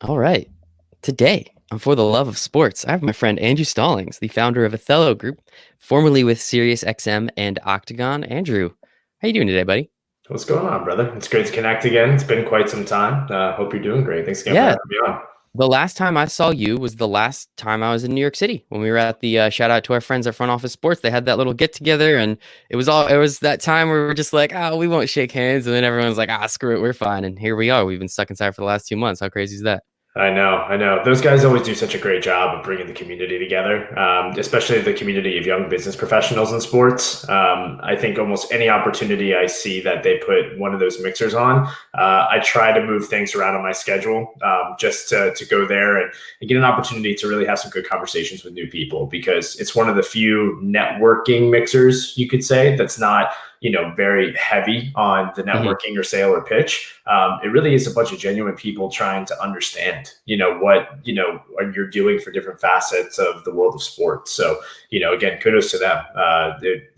All right. Today, on For the Love of Sports, I have my friend Andrew Stallings, the founder of Athelo Group, formerly with SiriusXM and Octagon. Andrew, how you doing today, buddy? What's going on, brother? It's great to connect again. It's been quite some time. Hope you're doing great. Thanks again for Yeah, having me on. the last time I saw you was the last time I was in New York City when we were at the shout out to our friends at Front Office Sports. They had that little get together, and it was that time where we were just like, oh, we won't shake hands, and then everyone's like, ah, screw it, we're fine, and here we are. We've been stuck inside for the last 2 months. How crazy is that? I know, I know. Those guys always do such a great job of bringing the community together, especially the community of young business professionals in sports. I think almost any opportunity I see that they put one of those mixers on, I try to move things around on my schedule just to go there and get an opportunity to really have some good conversations with new people because it's one of the few networking mixers, you could say, that's not very heavy on the Mhm. networking or sale or pitch. It really is a bunch of genuine people trying to understand, what, you're doing for different facets of the world of sports. So, again, kudos to them.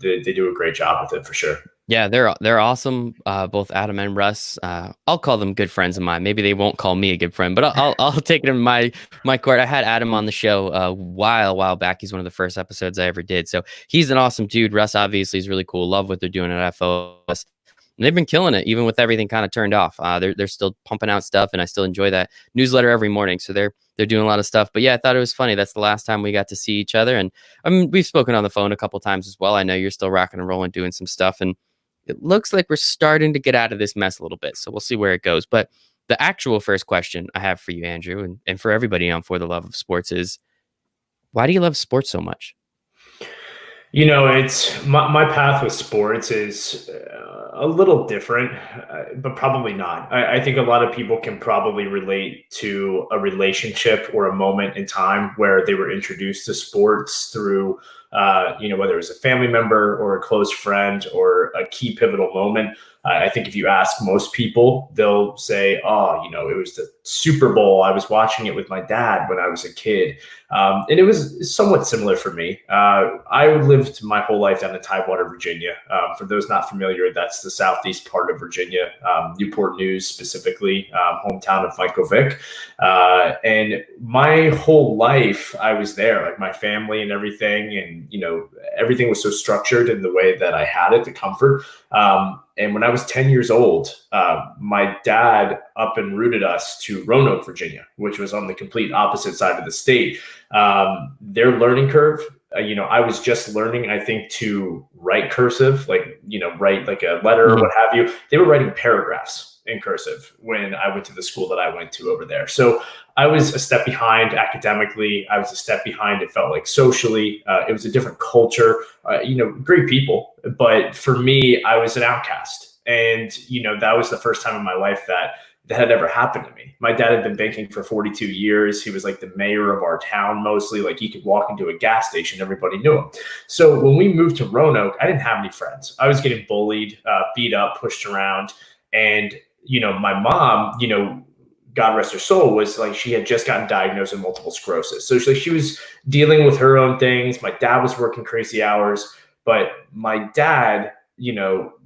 They do a great job with it for sure. Yeah, they're awesome. Both Adam and Russ. I'll call them good friends of mine. Maybe they won't call me a good friend, but I'll take it in my court. I had Adam on the show a while back. He's one of the first episodes I ever did. So he's an awesome dude. Russ obviously is really cool. Love what they're doing at FOS. And they've been killing it, even with everything kind of turned off. They're still pumping out stuff, and I still enjoy that newsletter every morning. So they're doing a lot of stuff. But yeah, I thought it was funny. That's the last time we got to see each other, and I mean we've spoken on the phone a couple times as well. I know you're still rocking and rolling, doing some stuff, and it looks like we're starting to get out of this mess a little bit. So we'll see where it goes. But the actual first question I have for you, Andrew, and for everybody on For the Love of Sports is, why do you love sports so much? It's my path with sports is a little different, but probably not. I think a lot of people can probably relate to a relationship or a moment in time where they were introduced to sports through, whether it was a family member or a close friend or a key pivotal moment. I think if you ask most people, they'll say, oh, it was the Super Bowl. I was watching it with my dad when I was a kid. And it was somewhat similar for me. I lived my whole life down in Tidewater, Virginia. For those not familiar, that's the southeast part of Virginia, Newport News specifically, hometown of Michael Vick. And my whole life, I was there, like my family and everything. And, everything was so structured in the way that I had it, the comfort. And when I was 10 years old, my dad up and rooted us to Roanoke, Virginia, which was on the complete opposite side of the state. Their learning curve, I was just learning, I think, to write cursive, like, write like a letter or Mhm. what have you. They were writing paragraphs in cursive when I went to the school that I went to over there. So I was a step behind academically. I was a step behind, it felt like socially. It was a different culture, great people. But for me, I was an outcast. And, that was the first time in my life that had ever happened to me. My dad had been banking for 42 years. He was like the mayor of our town mostly. Like he could walk into a gas station, everybody knew him. So when we moved to Roanoke, I didn't have any friends. I was getting bullied, beat up, pushed around. And, my mom, God rest her soul, was like she had just gotten diagnosed with multiple sclerosis. So she was dealing with her own things. My dad was working crazy hours, but my dad,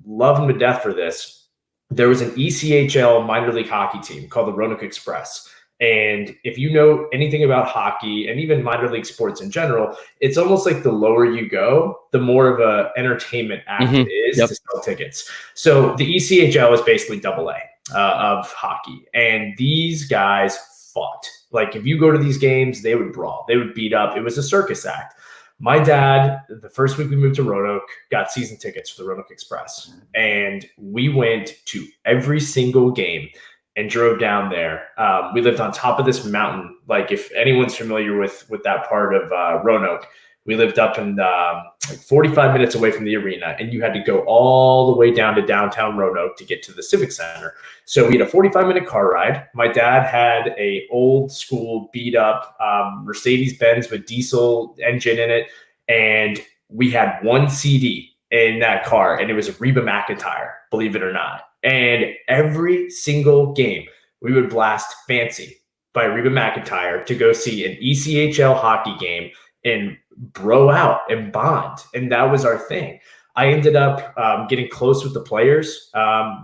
loved him to death for this. There was an ECHL minor league hockey team called the Roanoke Express. And if you know anything about hockey and even minor league sports in general, it's almost like the lower you go, the more of a entertainment act it Mhm. is Yep. to sell tickets. So the ECHL is basically double A of hockey. And these guys fought. Like if you go to these games, they would brawl, they would beat up. It was a circus act. My dad, the first week we moved to Roanoke, got season tickets for the Roanoke Express. And we went to every single game and drove down there. We lived on top of this mountain. Like if anyone's familiar with that part of Roanoke, we lived up in like 45 minutes away from the arena, and you had to go all the way down to downtown Roanoke to get to the Civic Center. So we had a 45-minute car ride. My dad had a old school beat up Mercedes-Benz with diesel engine in it, and we had one CD in that car, and it was Reba McEntire, believe it or not. And every single game, we would blast Fancy by Reba McEntire to go see an ECHL hockey game and bro out and bond. And that was our thing. I ended up getting close with the players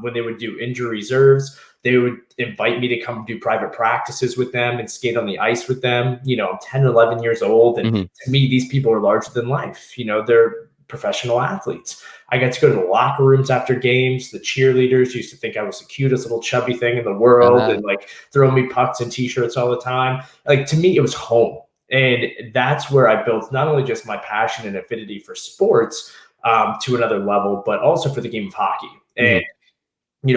when they would do injury reserves. They would invite me to come do private practices with them and skate on the ice with them. I'm 10, 11 years old. And to me, these people are larger than life. They're professional athletes. I got to go to the locker rooms after games. The cheerleaders used to think I was the cutest little chubby thing in the world and like throw me pucks and t-shirts all the time. Like, to me, it was home. And that's where I built not only just my passion and affinity for sports to another level, but also for the game of hockey. And,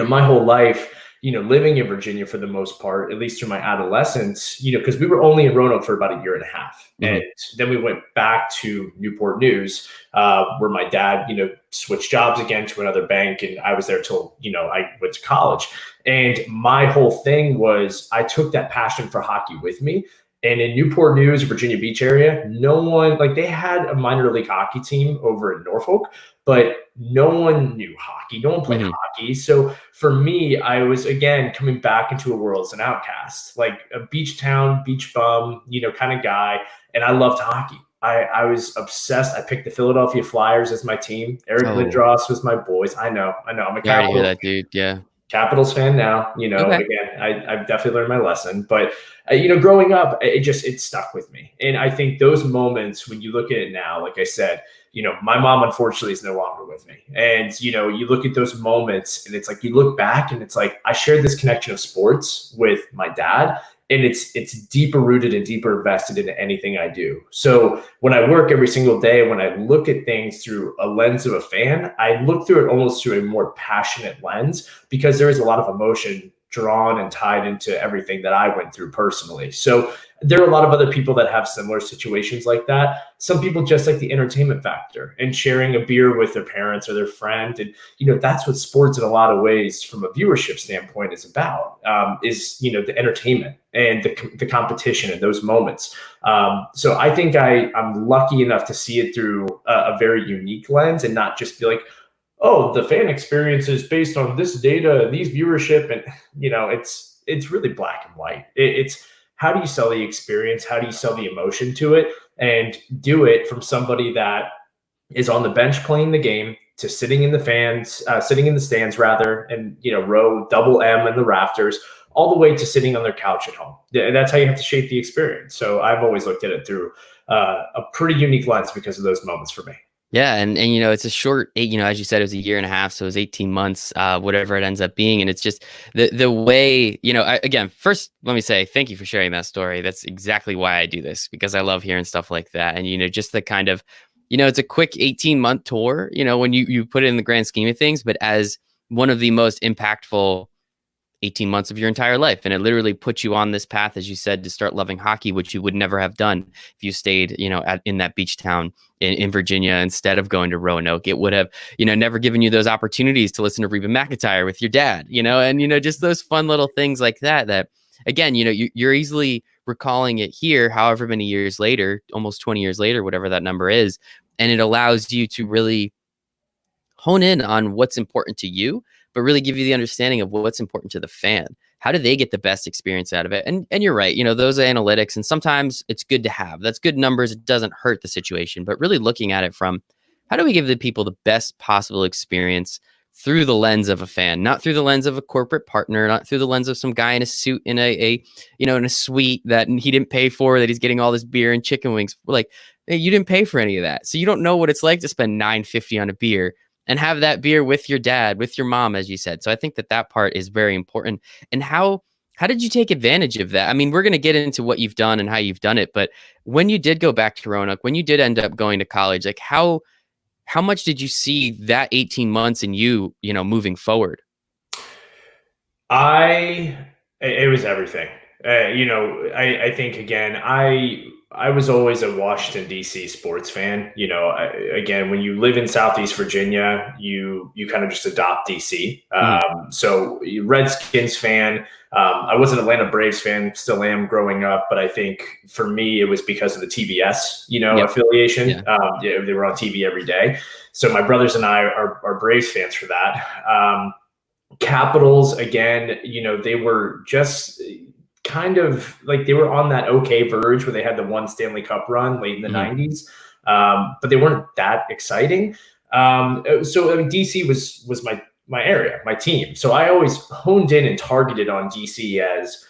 my whole life, living in Virginia for the most part, at least through my adolescence, because we were only in Roanoke for about a year and a half. And then we went back to Newport News, where my dad, switched jobs again to another bank. And I was there till, I went to college. And my whole thing was I took that passion for hockey with me. And in Newport News, Virginia Beach area, no one, like, they had a minor league hockey team over in Norfolk, but no one knew hockey. No one played hockey. So for me, I was, again, coming back into a world as an outcast, like a beach town, beach bum, kind of guy. And I loved hockey. I was obsessed. I picked the Philadelphia Flyers as my team. Eric Lindros was my boys. I know. I'm a Capitals. Hear that, dude. Yeah. Capitals fan now. Again, I've definitely learned my lesson. But growing up, it stuck with me. And I think those moments, when you look at it now, like I said, my mom unfortunately is no longer with me. And you look at those moments, and it's like you look back, and it's like I shared this connection of sports with my dad. And it's deeper rooted and deeper invested into anything I do. So when I work every single day, when I look at things through a lens of a fan, I look through it almost through a more passionate lens, because there is a lot of emotion drawn and tied into everything that I went through personally. So there are a lot of other people that have similar situations like that. Some people just like the entertainment factor and sharing a beer with their parents or their friend. And, that's what sports in a lot of ways from a viewership standpoint is about, is, the entertainment and the competition and those moments. So I think I'm lucky enough to see it through a very unique lens and not just be like, oh, the fan experience is based on this data and these viewership. And, it's really black and white. It's how do you sell the experience? How do you sell the emotion to it, and do it from somebody that is on the bench playing the game to sitting in the stands rather, and, row double M in the rafters, all the way to sitting on their couch at home. And that's how you have to shape the experience. So I've always looked at it through a pretty unique lens because of those moments for me. Yeah. And it's a short, as you said, it was a year and a half. So it was 18 months, whatever it ends up being. And it's just the way, again, first, let me say, thank you for sharing that story. That's exactly why I do this, because I love hearing stuff like that. And, just the kind of, it's a quick 18-month tour, when you put it in the grand scheme of things, but as one of the most impactful 18 months of your entire life. And it literally puts you on this path, as you said, to start loving hockey, which you would never have done if you stayed, in that beach town in Virginia instead of going to Roanoke. It would have, never given you those opportunities to listen to Reba McEntire with your dad, and, just those fun little things like that, again, you're easily recalling it here, however many years later, almost 20 years later, whatever that number is. And it allows you to really hone in on what's important to you, but really give you the understanding of what's important to the fan. How do they get the best experience out of it? And you're right, those analytics, and sometimes it's good to have. That's good numbers. It doesn't hurt the situation, but really looking at it from how do we give the people the best possible experience through the lens of a fan, not through the lens of a corporate partner, not through the lens of some guy in a suit in in a suite that he didn't pay for, that he's getting all this beer and chicken wings. Like, hey, you didn't pay for any of that. So you don't know what it's like to spend $9.50 on a beer and have that beer with your dad, with your mom, as you said. So I think that part is very important. And how did you take advantage of that? I mean, we're going to get into what you've done and how you've done it, but when you did go back to Roanoke, when you did end up going to college, like how much did you see that 18 months in you, moving forward? It was everything. I think, again, I was always a Washington, D.C. sports fan. Again, when you live in Southeast Virginia, you kind of just adopt D.C. So Redskins fan. I was an Atlanta Braves fan, still am growing up, but I think for me, it was because of the TBS, affiliation. Yeah. They were on TV every day. So my brothers and I are Braves fans for that. Capitals, again, they were just kind of like they were on that okay verge where they had the one Stanley Cup run late in the 90s, but they weren't that exciting. So I mean, DC was my area, my team. So I always honed in and targeted on DC as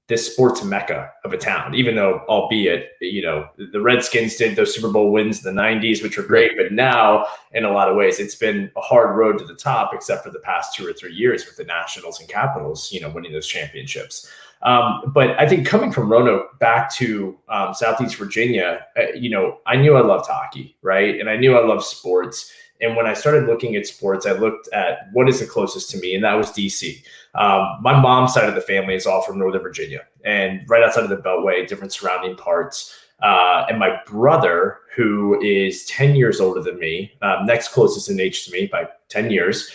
this sports mecca of a town, even though, albeit, the Redskins did those Super Bowl wins in the 90s, which were great. But now, in a lot of ways, it's been a hard road to the top, except for the past 2 or 3 years with the Nationals and Capitals, winning those championships. But I think coming from Roanoke back to Southeast Virginia, I knew I loved hockey, right? And I knew I loved sports. And when I started looking at sports, I looked at what is the closest to me, and that was DC. My mom's side of the family is all from Northern Virginia, and right outside of the Beltway, different surrounding parts. And my brother, who is 10 years older than me, next closest in age to me by 10 years,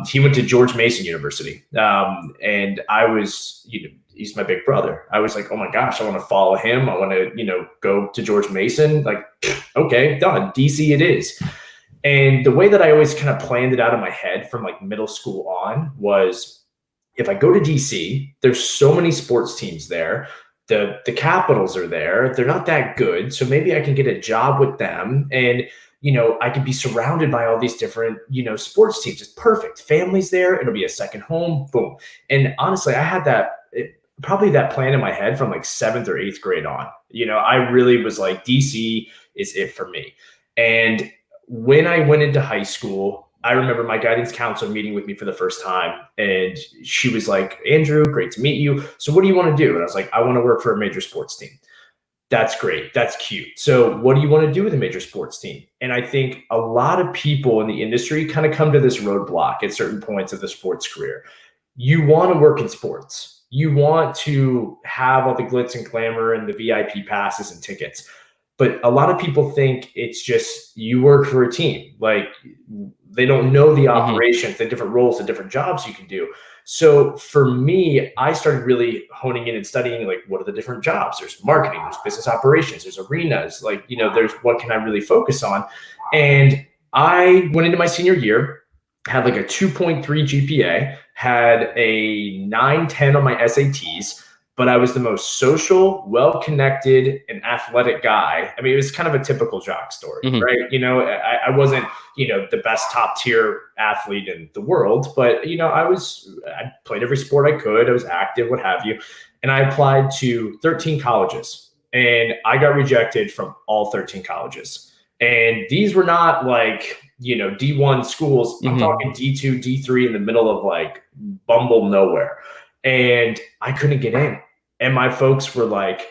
he went to George Mason University. And I was, he's my big brother. I was like, oh my gosh, I want to follow him. I want to, go to George Mason. Like, okay, done. DC it is. And the way that I always kind of planned it out in my head from like middle school on was, if I go to DC, there's so many sports teams there. The Capitals are there. They're not that good. So maybe I can get a job with them. And, I can be surrounded by all these different, sports teams. It's perfect. Family's there. It'll be a second home. Boom. And honestly, I had probably that plan in my head from like 7th or 8th grade on. I really was like, DC is it for me. And when I went into high school, I remember my guidance counselor meeting with me for the first time, and she was like, Andrew, great to meet you. So what do you want to do? And I was like, I want to work for a major sports team. That's great. That's cute. So what do you want to do with a major sports team? And I think a lot of people in the industry kind of come to this roadblock at certain points of the sports career. You want to work in sports. You want to have all the glitz and glamour and the VIP passes and tickets. But a lot of people think it's just you work for a team. Like, they don't know the operations, the different roles, the different jobs you can do. So for me, I started really honing in and studying, like, what are the different jobs? There's marketing, there's business operations, there's arenas, like, there's what can I really focus on? And I went into my senior year, had like a 2.3 GPA, had a 9.10 on my SATs, but I was the most social, well-connected, and athletic guy. I mean, it was kind of a typical jock story, right? I wasn't, the best top-tier athlete in the world, but, I played every sport I could. I was active, what have you. And I applied to 13 colleges, and I got rejected from all 13 colleges. And these were not like, D1 schools. I'm talking D2, D3 in the middle of like Bumble nowhere. And I couldn't get in. And my folks were like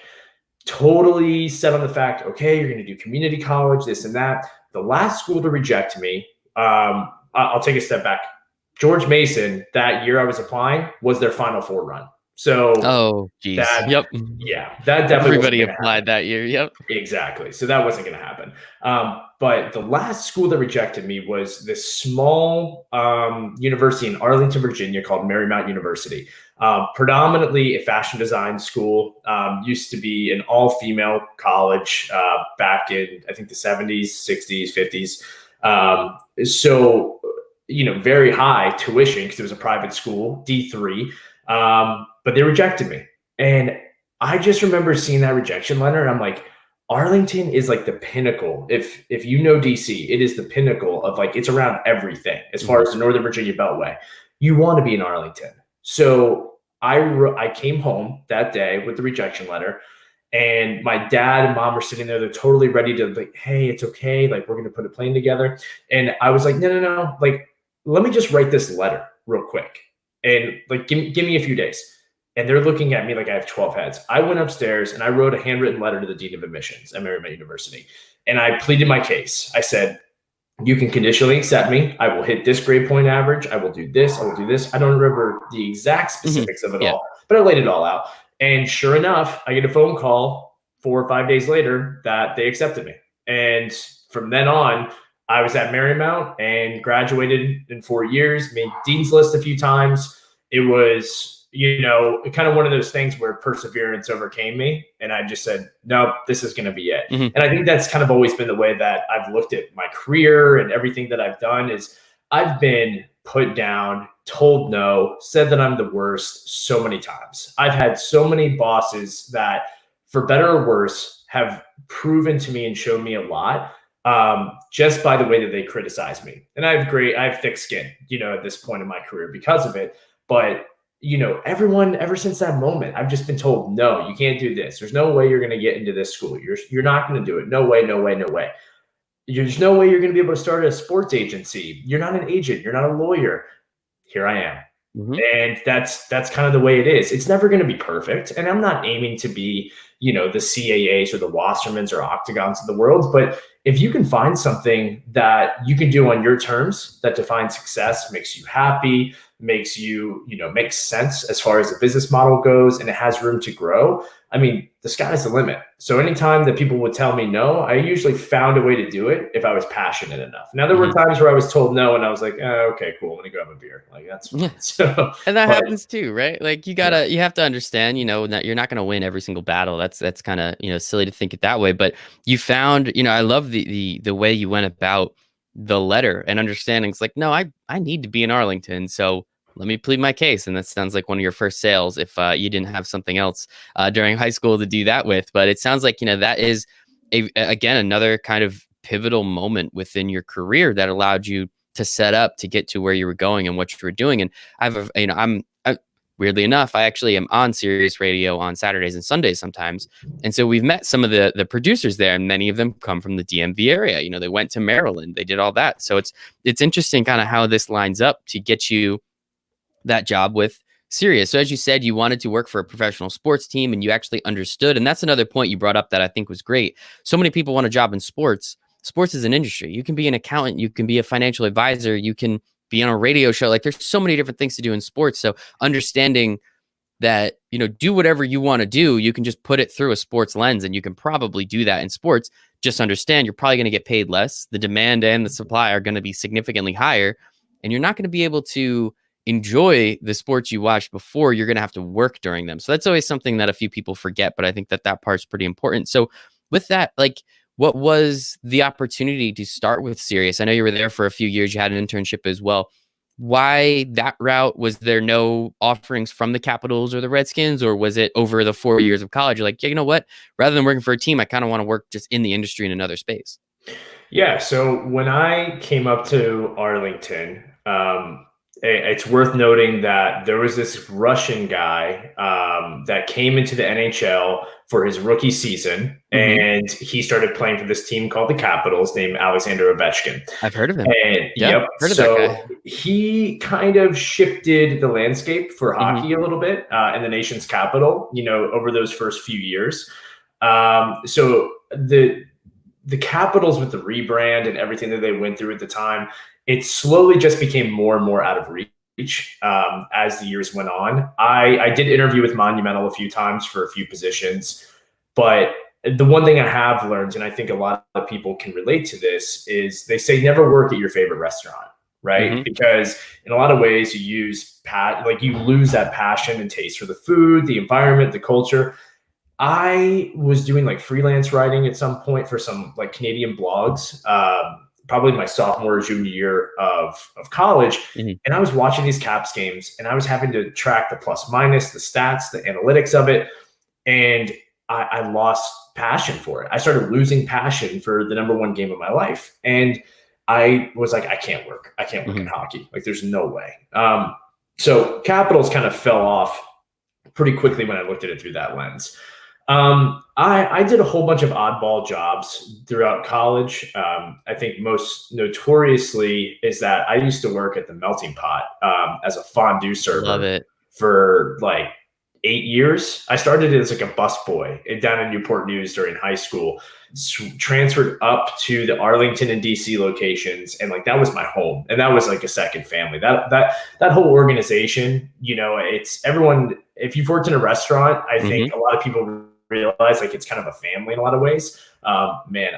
totally set on the fact, okay, you're going to do community college, this and that. The last school to reject me, I'll take a step back. George Mason, that year I was applying, was their Final Four run. So, that definitely everybody applied that year. Yep, exactly. So that wasn't going to happen. But the last school that rejected me was this small university in Arlington, Virginia called Marymount University. Predominantly a fashion design school. Used to be an all-female college back in, I think, the 70s, 60s, 50s. So, very high tuition because it was a private school, D3. But they rejected me. And I just remember seeing that rejection letter, and I'm like, Arlington is like the pinnacle. If you know DC, it is the pinnacle of like, it's around everything as far as the Northern Virginia Beltway. You want to be in Arlington. So I came home that day with the rejection letter, and my dad and mom were sitting there. They're totally ready to like, hey, it's okay. Like, we're going to put a plane together. And I was like, no. Like, let me just write this letter real quick. And like, give me a few days. And they're looking at me like I have 12 heads. I went upstairs and I wrote a handwritten letter to the Dean of Admissions at Marymount University. And I pleaded my case. I said, you can conditionally accept me. I will hit this grade point average. I will do this. I will do this. I don't remember the exact specifics of it all, but I laid it all out. And sure enough, I get a phone call 4 or 5 days later that they accepted me. And from then on, I was at Marymount and graduated in 4 years, made Dean's List a few times. It was, kind of one of those things where perseverance overcame me. And I just said, no, this is going to be it. And I think that's kind of always been the way that I've looked at my career and everything that I've done is I've been put down, told no, said that I'm the worst so many times. I've had so many bosses that, for better or worse, have proven to me and shown me a lot. just by the way that they criticize me. And I have thick skin, at this point in my career because of it. But everyone ever since that moment, I've just been told, no, you can't do this. There's no way you're going to get into this school. You're not going to do it. No way, no way, no way. There's no way you're going to be able to start a sports agency. You're not an agent. You're not a lawyer. Here I am. Mm-hmm. And that's kind of the way it is. It's never going to be perfect. And I'm not aiming to be, the CAAs or the Wassermans or Octagons of the world. But if you can find something that you can do on your terms that defines success, makes you happy, makes you, makes sense as far as the business model goes, and it has room to grow, I mean, the sky's the limit. So anytime that people would tell me no, I usually found a way to do it if I was passionate enough. Now, there were times where I was told no, and I was like, okay, cool, I'm going to grab a beer. Like, that's fine. So, and that happens too, right? Like you have to understand, that you're not going to win every single battle. That's kind of, silly to think it that way. But you found, I love the way you went about the letter and understanding. It's like, no, I need to be in Arlington. So let me plead my case. And that sounds like one of your first sales if you didn't have something else during high school to do that with. But it sounds like, that is, again, another kind of pivotal moment within your career that allowed you to set up to get to where you were going and what you were doing. And weirdly enough, I actually am on Sirius Radio on Saturdays and Sundays sometimes. And so we've met some of the producers there, and many of them come from the DMV area. They went to Maryland, they did all that. So it's interesting kind of how this lines up to get you that job with Sirius. So as you said, you wanted to work for a professional sports team and you actually understood. And that's another point you brought up that I think was great. So many people want a job in sports. Sports is an industry. You can be an accountant, you can be a financial advisor, you can be on a radio show. Like there's so many different things to do in sports. So understanding that, do whatever you want to do, you can just put it through a sports lens, and you can probably do that in sports. Just understand you're probably going to get paid less. The demand and the supply are going to be significantly higher, and you're not going to be able to enjoy the sports you watched before. You're going to have to work during them. So that's always something that a few people forget, but I think that part's pretty important. So with that, like, what was the opportunity to start with Sirius? I know you were there for a few years. You had an internship as well. Why that route? Was there no offerings from the Capitals or the Redskins, or was it over the 4 years of college? You're like, yeah, you know what? Rather than working for a team, I kind of want to work just in the industry in another space. Yeah. So when I came up to Arlington, it's worth noting that there was this Russian guy that came into the NHL for his rookie season, and he started playing for this team called the Capitals, named Alexander Ovechkin. I've heard of him. And heard of that guy. He kind of shifted the landscape for hockey a little bit in the nation's capital, over those first few years. So the Capitals, with the rebrand and everything that they went through at the time, it slowly just became more and more out of reach as the years went on. I did interview with Monumental a few times for a few positions, but the one thing I have learned, and I think a lot of people can relate to this, is they say never work at your favorite restaurant, right? Because in a lot of ways you lose that passion and taste for the food, the environment, the culture. I was doing like freelance writing at some point for some like Canadian blogs, probably my sophomore or junior year of college. And I was watching these Caps games, and I was having to track the plus minus, the stats, the analytics of it. And I lost passion for it. I started losing passion for the number one game of my life. And I was like, I can't work in hockey. Like there's no way. So Capitals kind of fell off pretty quickly when I looked at it through that lens. I did a whole bunch of oddball jobs throughout college. I think most notoriously is that I used to work at the Melting Pot as a fondue server for like 8 years. I started as like a busboy down in Newport News during high school, transferred up to the Arlington and DC locations. And like, that was my home. And that was like a second family. That whole organization, it's everyone. If you've worked in a restaurant, I think a lot of people realize like it's kind of a family in a lot of ways. Man,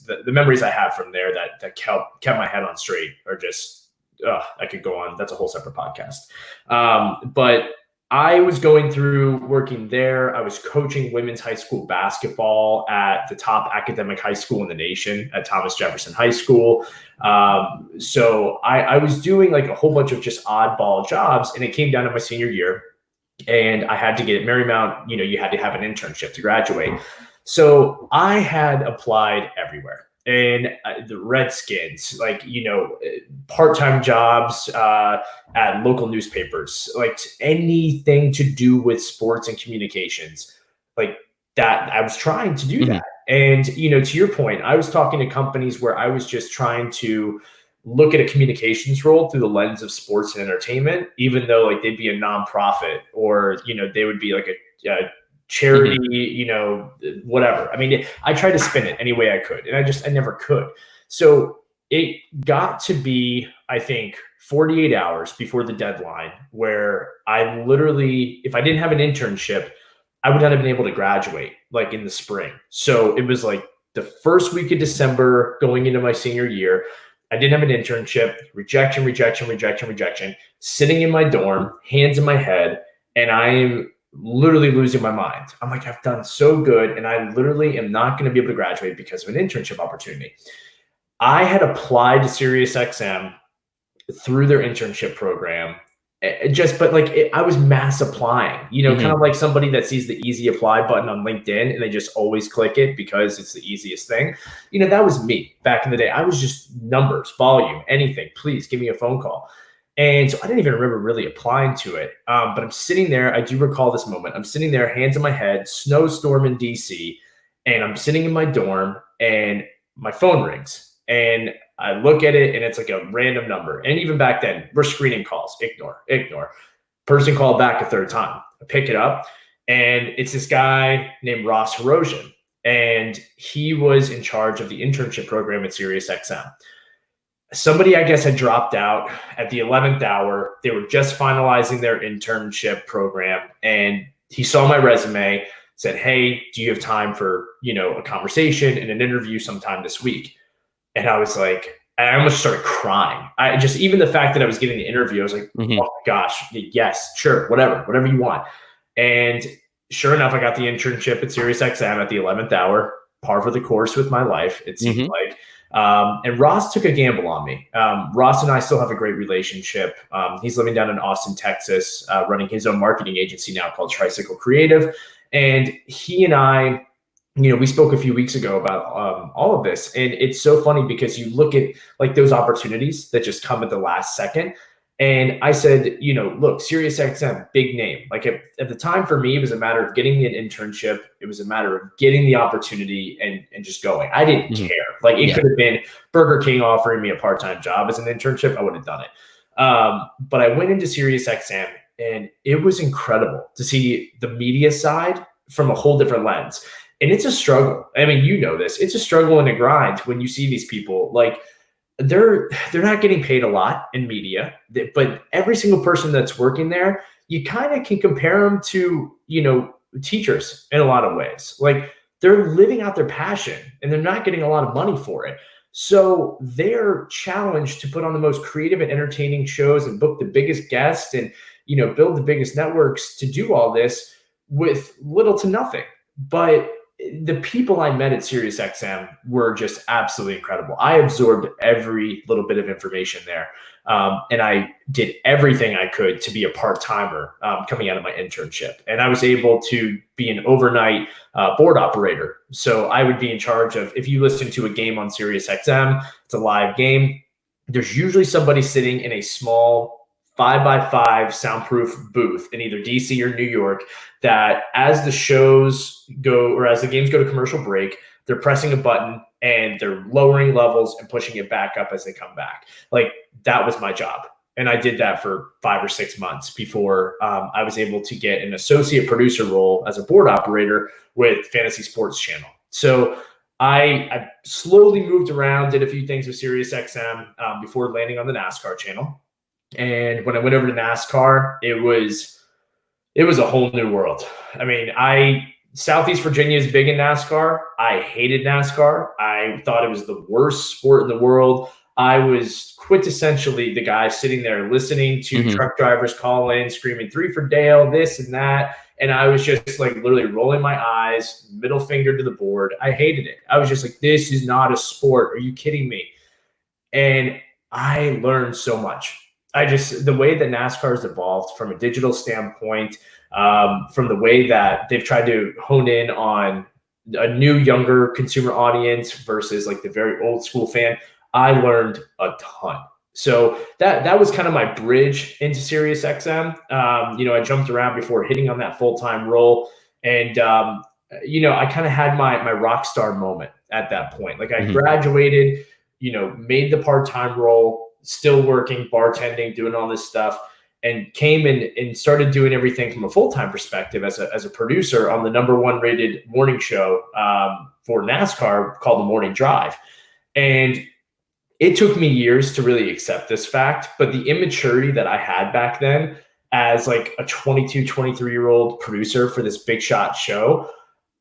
the memories I have from there that kept my head on straight are just, I could go on. That's a whole separate podcast. But I was going through working there. I was coaching women's high school basketball at the top academic high school in the nation, at Thomas Jefferson High School. So I was doing like a whole bunch of just oddball jobs, and it came down to my senior year. And I had to get at Marymount, you had to have an internship to graduate. So I had applied everywhere. and the Redskins, like, part-time jobs at local newspapers, like anything to do with sports and communications, like that. I was trying to do that. And, to your point, I was talking to companies where I was just trying to look at a communications role through the lens of sports and entertainment, even though like they'd be a nonprofit, or, they would be like a charity, whatever. I mean, I tried to spin it any way I could, and I never could. So it got to be, I think, 48 hours before the deadline where I literally, if I didn't have an internship, I would not have been able to graduate like in the spring. So it was like the first week of December going into my senior year. I didn't have an internship, rejection, sitting in my dorm, hands in my head, and I am literally losing my mind. I'm like, I've done so good, and I literally am not going to be able to graduate because of an internship opportunity. I had applied to SiriusXM through their internship program. I was mass applying, kind of like somebody that sees the easy apply button on LinkedIn and they just always click it because it's the easiest thing. That was me back in the day. I was just numbers, volume, anything. Please give me a phone call. And so I didn't even remember really applying to it. But I'm sitting there. I do recall this moment. I'm sitting there, hands in my head, snowstorm in DC, and I'm sitting in my dorm and my phone rings. And I look at it and it's like a random number. And even back then, we're screening calls. Ignore. Person called back a third time. I pick it up and it's this guy named Ross Hirosian. And he was in charge of the internship program at SiriusXM. Somebody, I guess, had dropped out at the 11th hour. They were just finalizing their internship program. And he saw my resume, said, "Hey, do you have time for, a conversation and an interview sometime this week?" And I was like, I almost started crying. Even the fact that I was getting the interview, I was like, oh my gosh, yes, sure, whatever you want. And sure enough, I got the internship at SiriusXM at the 11th hour, par for the course with my life, it seemed like. And Ross took a gamble on me. Ross and I still have a great relationship. He's living down in Austin, Texas, running his own marketing agency now called Tricycle Creative. And he and I, we spoke a few weeks ago about all of this. And it's so funny because you look at like those opportunities that just come at the last second. And I said, look, SiriusXM, big name. Like at the time for me, it was a matter of getting an internship. It was a matter of getting the opportunity and just going. I didn't care. Like it could have been Burger King offering me a part-time job as an internship. I would have done it. But I went into SiriusXM and it was incredible to see the media side from a whole different lens. And it's a struggle. I mean, this. It's a struggle and a grind when you see these people. Like they're not getting paid a lot in media, but every single person that's working there, you kind of can compare them to, teachers in a lot of ways. Like they're living out their passion and they're not getting a lot of money for it. So they're challenged to put on the most creative and entertaining shows and book the biggest guests and, build the biggest networks to do all this with little to nothing. But the people I met at SiriusXM were just absolutely incredible. I absorbed every little bit of information there. And I did everything I could to be a part-timer coming out of my internship. And I was able to be an overnight board operator. So I would be in charge of, if you listen to a game on SiriusXM, it's a live game. There's usually somebody sitting in a small 5x5 soundproof booth in either DC or New York that as the shows go, or as the games go to commercial break, they're pressing a button and they're lowering levels and pushing it back up as they come back. Like that was my job. And I did that for 5 or 6 months before I was able to get an associate producer role as a board operator with Fantasy Sports Channel. So I slowly moved around, did a few things with SiriusXM before landing on the NASCAR channel. And when I went over to NASCAR, it was a whole new world. I mean, Southeast Virginia is big in NASCAR. I hated NASCAR. I thought it was the worst sport in the world. I was quintessentially the guy sitting there listening to truck drivers call in, screaming 3 for Dale, this and that. And I was just like literally rolling my eyes, middle finger to the board. I hated it. I was just like, this is not a sport. Are you kidding me? And I learned so much. The way that NASCAR has evolved from a digital standpoint, from the way that they've tried to hone in on a new, younger consumer audience versus like the very old school fan, I learned a ton. So that was kind of my bridge into SiriusXM. I jumped around before hitting on that full-time role. And, I kind of had my rock star moment at that point. Like I graduated, made the part-time role, still working, bartending, doing all this stuff, and came in and started doing everything from a full-time perspective as a producer on the #1 rated morning show for NASCAR called The Morning Drive. And it took me years to really accept this fact, but the immaturity that I had back then as like a 22, 23-year-old producer for this big shot show,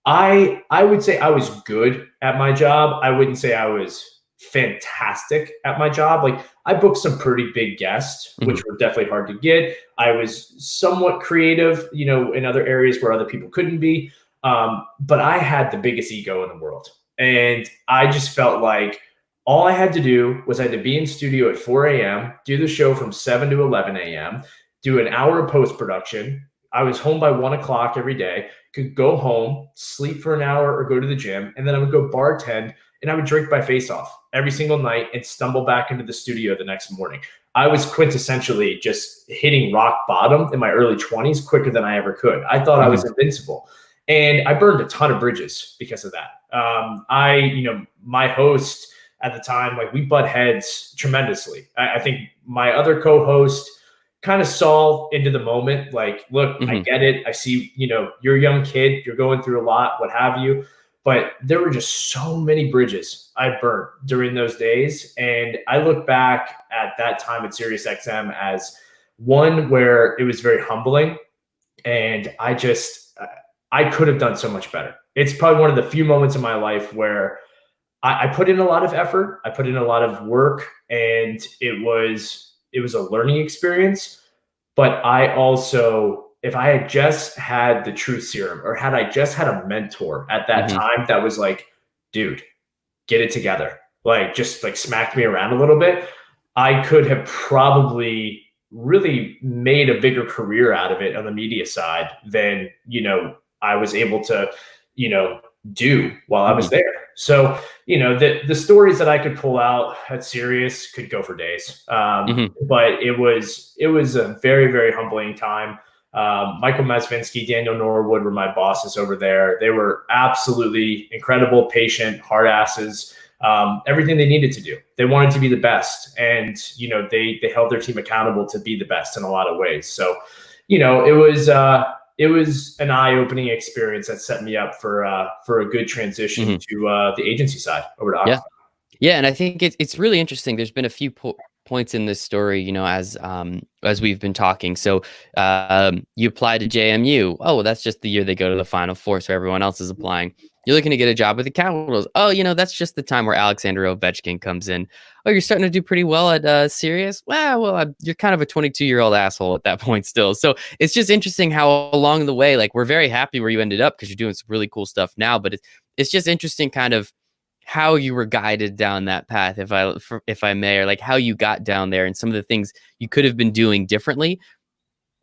I would say I was good at my job. I wouldn't say I was fantastic at my job. Like I booked some pretty big guests, which were definitely hard to get. I was somewhat creative, in other areas where other people couldn't be. But I had the biggest ego in the world. And I just felt like all I had to do was I had to be in studio at 4 a.m., do the show from 7 to 11 a.m., do an hour of post-production. I was home by 1 o'clock every day, could go home, sleep for an hour or go to the gym, and then I would go bartend and I would drink my face off every single night and stumble back into the studio the next morning. I was quintessentially just hitting rock bottom in my early 20s quicker than I ever could. I thought I was invincible. And I burned a ton of bridges because of that. My host at the time, like we butt heads tremendously. I think my other co-host kind of saw into the moment, like, look, I get it. I see, you're a young kid, you're going through a lot, what have you. But there were just so many bridges I burnt during those days. And I look back at that time at SiriusXM as one where it was very humbling. And I could have done so much better. It's probably one of the few moments in my life where I put in a lot of effort. I put in a lot of work, and it was a learning experience. But I also, if I had just had the truth serum, or had I just had a mentor at that time that was like, dude, get it together, like just like smacked me around a little bit, I could have probably really made a bigger career out of it on the media side than, I was able to, do while I was there. So, the stories that I could pull out at Sirius could go for days. But it was a very, very humbling time. Michael Masvinsky, Daniel Norwood were my bosses over there. They were absolutely incredible, patient, hard asses, everything they needed to do. They wanted to be the best. And, they held their team accountable to be the best in a lot of ways. So, it was an eye-opening experience that set me up for a good transition to the agency side over to Octagon. Yeah, and I think it's really interesting. There's been a few points in this story, as we've been talking. So you applied to JMU. Oh, well, that's just the year they go to the Final Four, so everyone else is applying. You're looking to get a job with the Capitals. Oh, that's just the time where Alexander Ovechkin comes in. Oh, you're starting to do pretty well at Sirius. Well, you're kind of a 22-year-old asshole at that point still. So it's just interesting how along the way, like we're very happy where you ended up because you're doing some really cool stuff now. But it's just interesting, kind of how you were guided down that path, if I may, or like how you got down there and some of the things you could have been doing differently.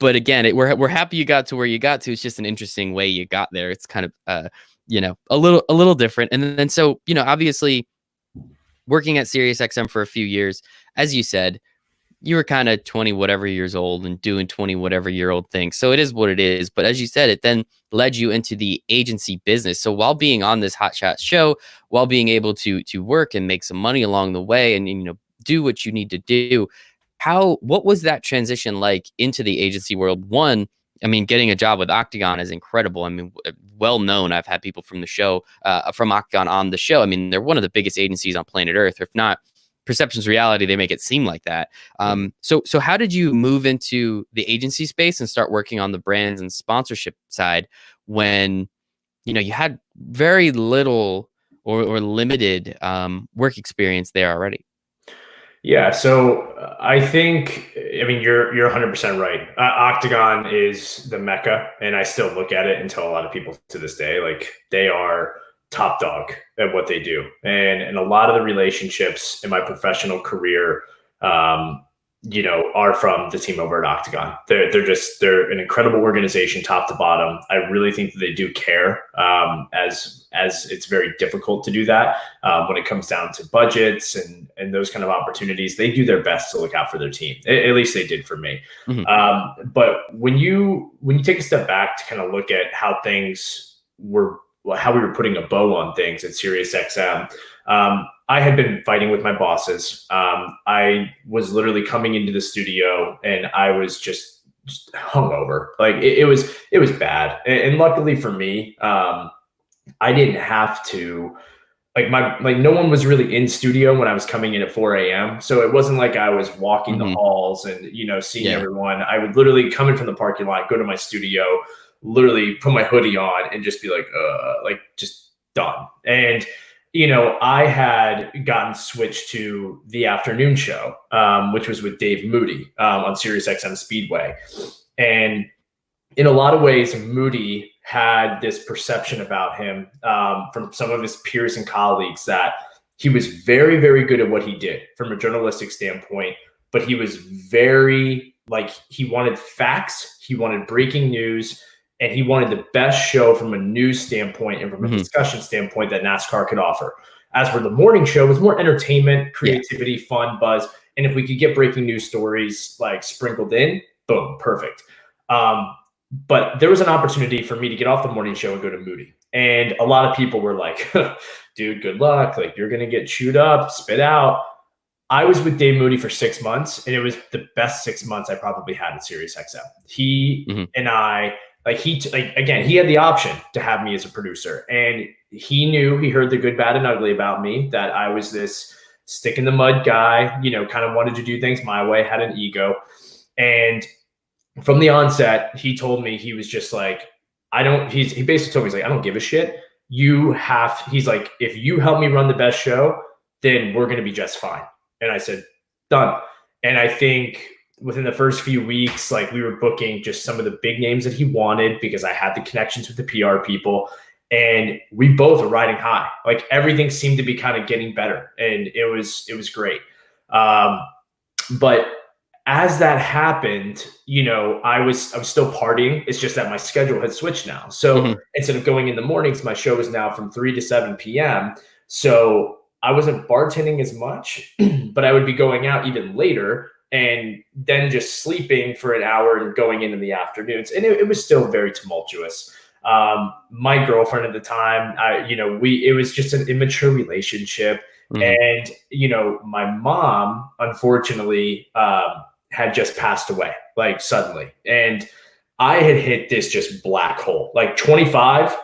But again, we're happy you got to where you got to. It's just an interesting way you got there. It's kind of a little different. And then so obviously working at SiriusXM for a few years, as you said, you were kind of 20 whatever years old and doing 20 whatever year old things. So it is what it is. But as you said, it then led you into the agency business. So while being on this Hot Shot show, while being able to work and make some money along the way and do what you need to do, what was that transition like into the agency world? One, I mean, getting a job with Octagon is incredible. I mean, well known. I've had people from the show, from Octagon on the show. I mean, they're one of the biggest agencies on planet Earth, if not Perception's Reality. They make it seem like that. So how did you move into the agency space and start working on the brands and sponsorship side when, you had very little or limited work experience there already? Yeah, so I think, you're 100% right. Octagon is the mecca, and I still look at it and tell a lot of people to this day, like they are top dog at what they do. And a lot of the relationships in my professional career, are from the team over at Octagon. They're an incredible organization, top to bottom. I really think that they do care, as it's very difficult to do that when it comes down to budgets and those kind of opportunities. They do their best to look out for their team. At least they did for me. Mhm. But when you take a step back to kind of look at how we were putting a bow on things at SiriusXM. I had been fighting with my bosses. I was literally coming into the studio and I was just hungover. Like it was bad. And luckily for me, I didn't have to, like no one was really in studio when I was coming in at 4 a.m. So it wasn't like I was walking the halls and, seeing Yeah. everyone. I would literally come in from the parking lot, go to my studio, literally put my hoodie on and just be like just done. And, I had gotten switched to the afternoon show, which was with Dave Moody on SiriusXM Speedway. And in a lot of ways, Moody had this perception about him from some of his peers and colleagues that he was very, very good at what he did from a journalistic standpoint, but he was very, he wanted facts, he wanted breaking news, and he wanted the best show from a news standpoint and from a discussion standpoint that NASCAR could offer. As for the morning show, it was more entertainment, creativity, fun, buzz. And if we could get breaking news stories sprinkled in, boom, perfect. But there was an opportunity for me to get off the morning show and go to Moody. And a lot of people were like, dude, good luck. You're going to get chewed up, spit out. I was with Dave Moody for 6 months, and it was the best 6 months I probably had at SiriusXM. He and I, again, he had the option to have me as a producer, and he heard the good, bad, and ugly about me, that I was this stick in the mud guy, kind of wanted to do things my way, had an ego. And from the onset, he told me, he was just like, he basically told me, he's like, I don't give a shit. He's like, if you help me run the best show, then we're going to be just fine. And I said, done. And I think within the first few weeks, we were booking just some of the big names that he wanted because I had the connections with the PR people. And we both are riding high. Everything seemed to be kind of getting better. And it was great. But as that happened, I was still partying. It's just that my schedule had switched now. So instead of going in the mornings, my show is now from 3 to 7 p.m. So I wasn't bartending as much, but I would be going out even later and then just sleeping for an hour and going in the afternoons. And it was still very tumultuous. My girlfriend at the time, it was just an immature relationship. And, my mom, unfortunately, had just passed away, suddenly. And I had hit this just black hole, 25,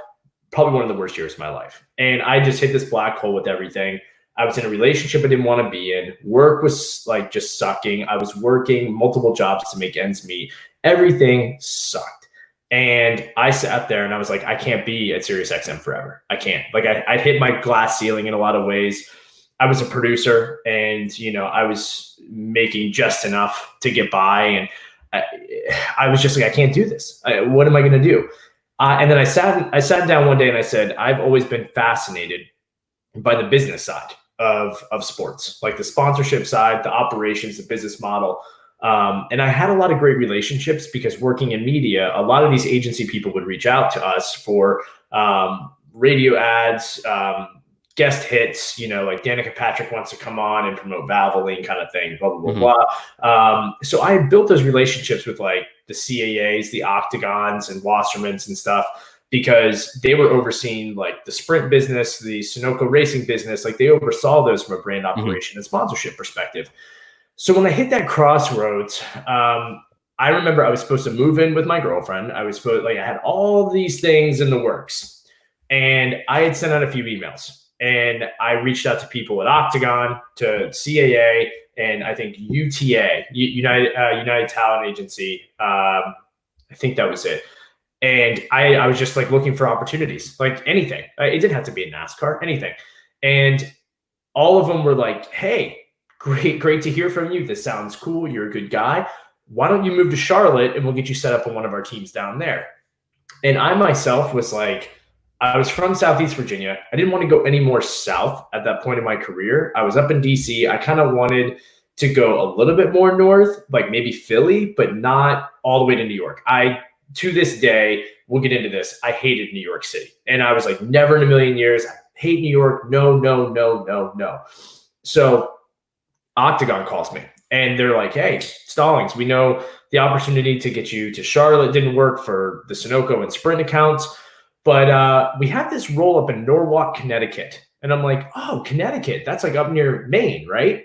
probably one of the worst years of my life. And I just hit this black hole with everything. I was in a relationship I didn't want to be in. Work was just sucking. I was working multiple jobs to make ends meet. Everything sucked. And I sat there and I was like, I can't be at SiriusXM forever. I can't. I'd hit my glass ceiling in a lot of ways. I was a producer and, I was making just enough to get by. And I was just like, I can't do this. What am I going to do? And then I sat down one day and I said, I've always been fascinated by the business side of sports, the sponsorship side, the operations, the business model. And I had a lot of great relationships because working in media, a lot of these agency people would reach out to us for radio ads, guest hits, Danica Patrick wants to come on and promote Valvoline kind of thing, blah, blah, blah, blah. So I built those relationships with the CAAs, the Octagons and Wassermans and stuff, because they were overseeing the sprint business, the Sunoco racing business. They oversaw those from a brand operation and sponsorship perspective. So when I hit that crossroads, I remember I was supposed to move in with my girlfriend. I had all these things in the works, and I had sent out a few emails. And I reached out to people at Octagon, to CAA, and I think UTA, United Talent Agency. I think that was it. And I was just looking for opportunities, anything. It didn't have to be in NASCAR, anything. And all of them were like, hey, great to hear from you. This sounds cool. You're a good guy. Why don't you move to Charlotte and we'll get you set up on one of our teams down there? And I myself was I was from Southeast Virginia. I didn't want to go any more south at that point in my career. I was up in DC. I kind of wanted to go a little bit more north, like maybe Philly, but not all the way to New York. To this day, we'll get into this, I hated New York City. And I was like, never in a million years, I hate New York. No, no, no, no, no. So Octagon calls me and they're like, hey, Stallings, we know the opportunity to get you to Charlotte didn't work for the Sunoco and Sprint accounts, but we have this roll up in Norwalk, Connecticut. And I'm like, oh, Connecticut, that's like up near Maine, right?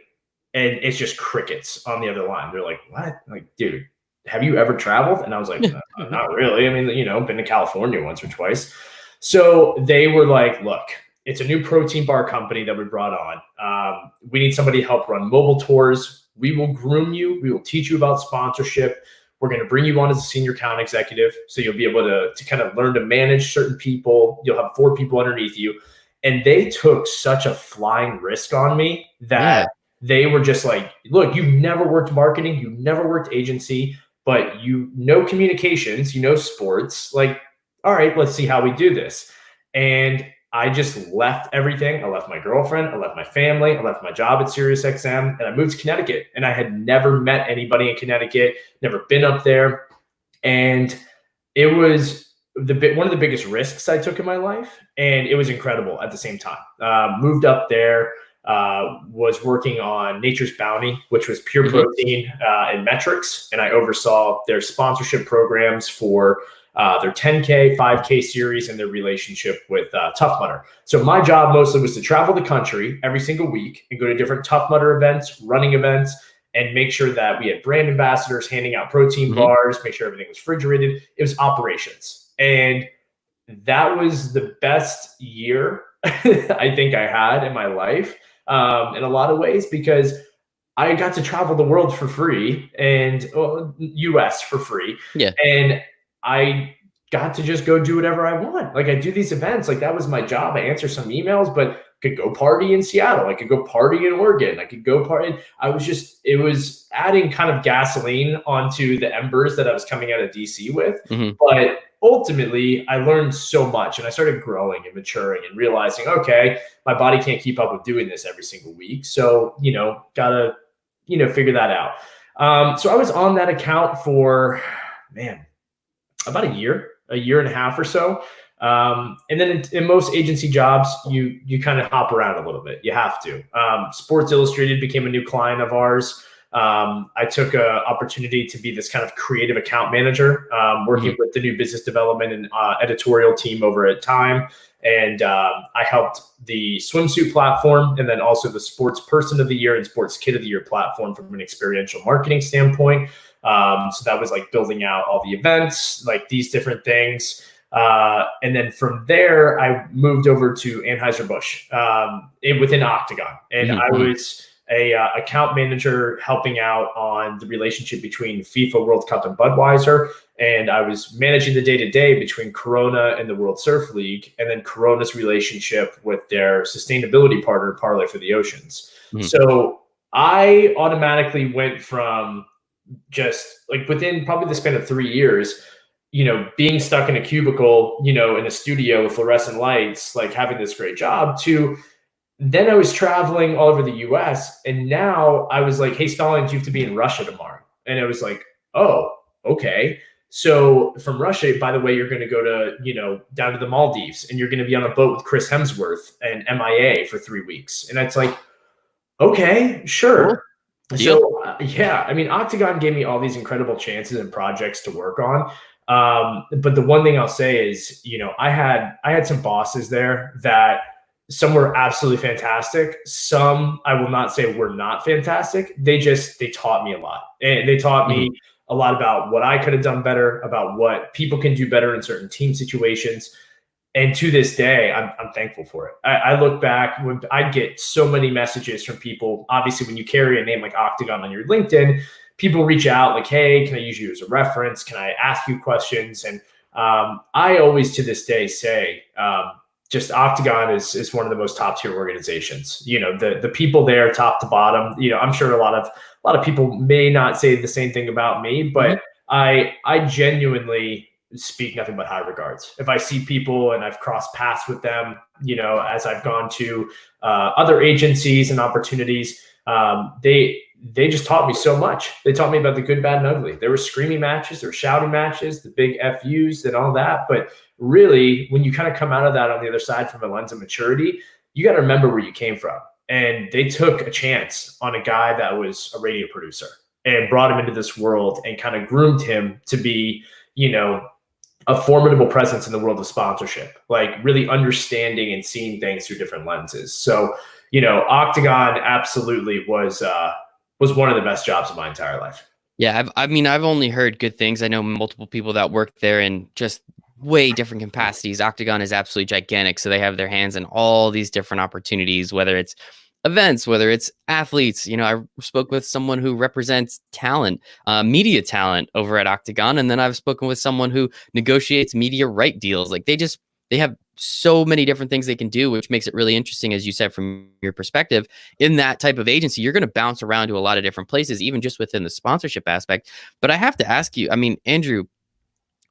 And it's just crickets on the other line. They're like, what? I'm like, dude, have you ever traveled? And I was like, not really. I mean, been to California once or twice. So they were like, look, it's a new protein bar company that we brought on. We need somebody to help run mobile tours. We will groom you. We will teach you about sponsorship. We're going to bring you on as a senior account executive. So you'll be able to kind of learn to manage certain people. You'll have 4 people underneath you. And they took such a flying risk on me that they were just like, look, you've never worked marketing. You've never worked agency, but you know communications, you know sports. Like, all right, let's see how we do this. And I just left everything. I left my girlfriend. I left my family. I left my job at SiriusXM, and I moved to Connecticut. And I had never met anybody in Connecticut, never been up there. And it was one of the biggest risks I took in my life. And it was incredible at the same time. Moved up there, was working on Nature's Bounty, which was pure protein and metrics. And I oversaw their sponsorship programs for their 10K, 5K series, and their relationship with Tough Mudder. So my job mostly was to travel the country every single week and go to different Tough Mudder events, running events, and make sure that we had brand ambassadors handing out protein bars, make sure everything was refrigerated. It was operations. And that was the best year I think I had in my life in a lot of ways, because I got to travel the world for free and US for free. Yeah. And I got to just go do whatever I want. Like I do these events, like that was my job. I answer some emails, but could go party in Seattle. I could go party in Oregon. I could go party. It was adding kind of gasoline onto the embers that I was coming out of DC with. But ultimately I learned so much, and I started growing and maturing and realizing, okay, my body can't keep up with doing this every single week. So, gotta, figure that out. So I was on that account for, about a year and a half or so. And then in most agency jobs, you kind of hop around a little bit. You have to. Sports Illustrated became a new client of ours. I took an opportunity to be this kind of creative account manager, working with the new business development and editorial team over at Time. And I helped the swimsuit platform, and then also the Sports Person of the Year and Sports Kid of the Year platform from an experiential marketing standpoint. So that was like building out all the events, like these different things. And then from there, I moved over to Anheuser-Busch within Octagon. And I was a account manager helping out on the relationship between FIFA World Cup and Budweiser. And I was managing the day-to-day between Corona and the World Surf League, and then Corona's relationship with their sustainability partner, Parlay for the Oceans. So I automatically went from just like within probably the span of 3 years, being stuck in a cubicle, in a studio with fluorescent lights, like having this great job, to then I was traveling all over the US. And now I was like, hey, Stallings, you have to be in Russia tomorrow. And it was like, oh, okay. So from Russia, by the way, you're going to go to, down to the Maldives, and you're going to be on a boat with Chris Hemsworth and MIA for 3 weeks. And it's like, okay, sure. Cool. So Octagon gave me all these incredible chances and projects to work on. But the one thing I'll say is, I had some bosses there that some were absolutely fantastic. Some, I will not say were not fantastic. They taught me a lot, and they taught me a lot about what I could have done better, about what people can do better in certain team situations. And to this day, I'm thankful for it. I look back when I get so many messages from people. Obviously, when you carry a name like Octagon on your LinkedIn, people reach out like, hey, can I use you as a reference? Can I ask you questions? And I always to this day say, just Octagon is one of the most top tier organizations. The people there, top to bottom. I'm sure a lot of people may not say the same thing about me, but I genuinely speak nothing but high regards. If I see people and I've crossed paths with them, as I've gone to other agencies and opportunities, they just taught me so much. They taught me about the good, bad, and ugly. There were screaming matches, there were shouting matches, the big FUs and all that. But really, when you kind of come out of that on the other side from a lens of maturity, you got to remember where you came from. And they took a chance on a guy that was a radio producer and brought him into this world and kind of groomed him to be, a formidable presence in the world of sponsorship, like really understanding and seeing things through different lenses. So, Octagon absolutely was one of the best jobs of my entire life. Yeah, I've only heard good things. I know multiple people that work there in just way different capacities. Octagon is absolutely gigantic, so they have their hands in all these different opportunities, whether it's events, whether it's athletes. I spoke with someone who represents talent, media talent over at Octagon, and then I've spoken with someone who negotiates media right deals. Like they have so many different things they can do, which makes it really interesting, as you said, from your perspective. In that type of agency, you're going to bounce around to a lot of different places, even just within the sponsorship aspect. But I have to ask you, Andrew,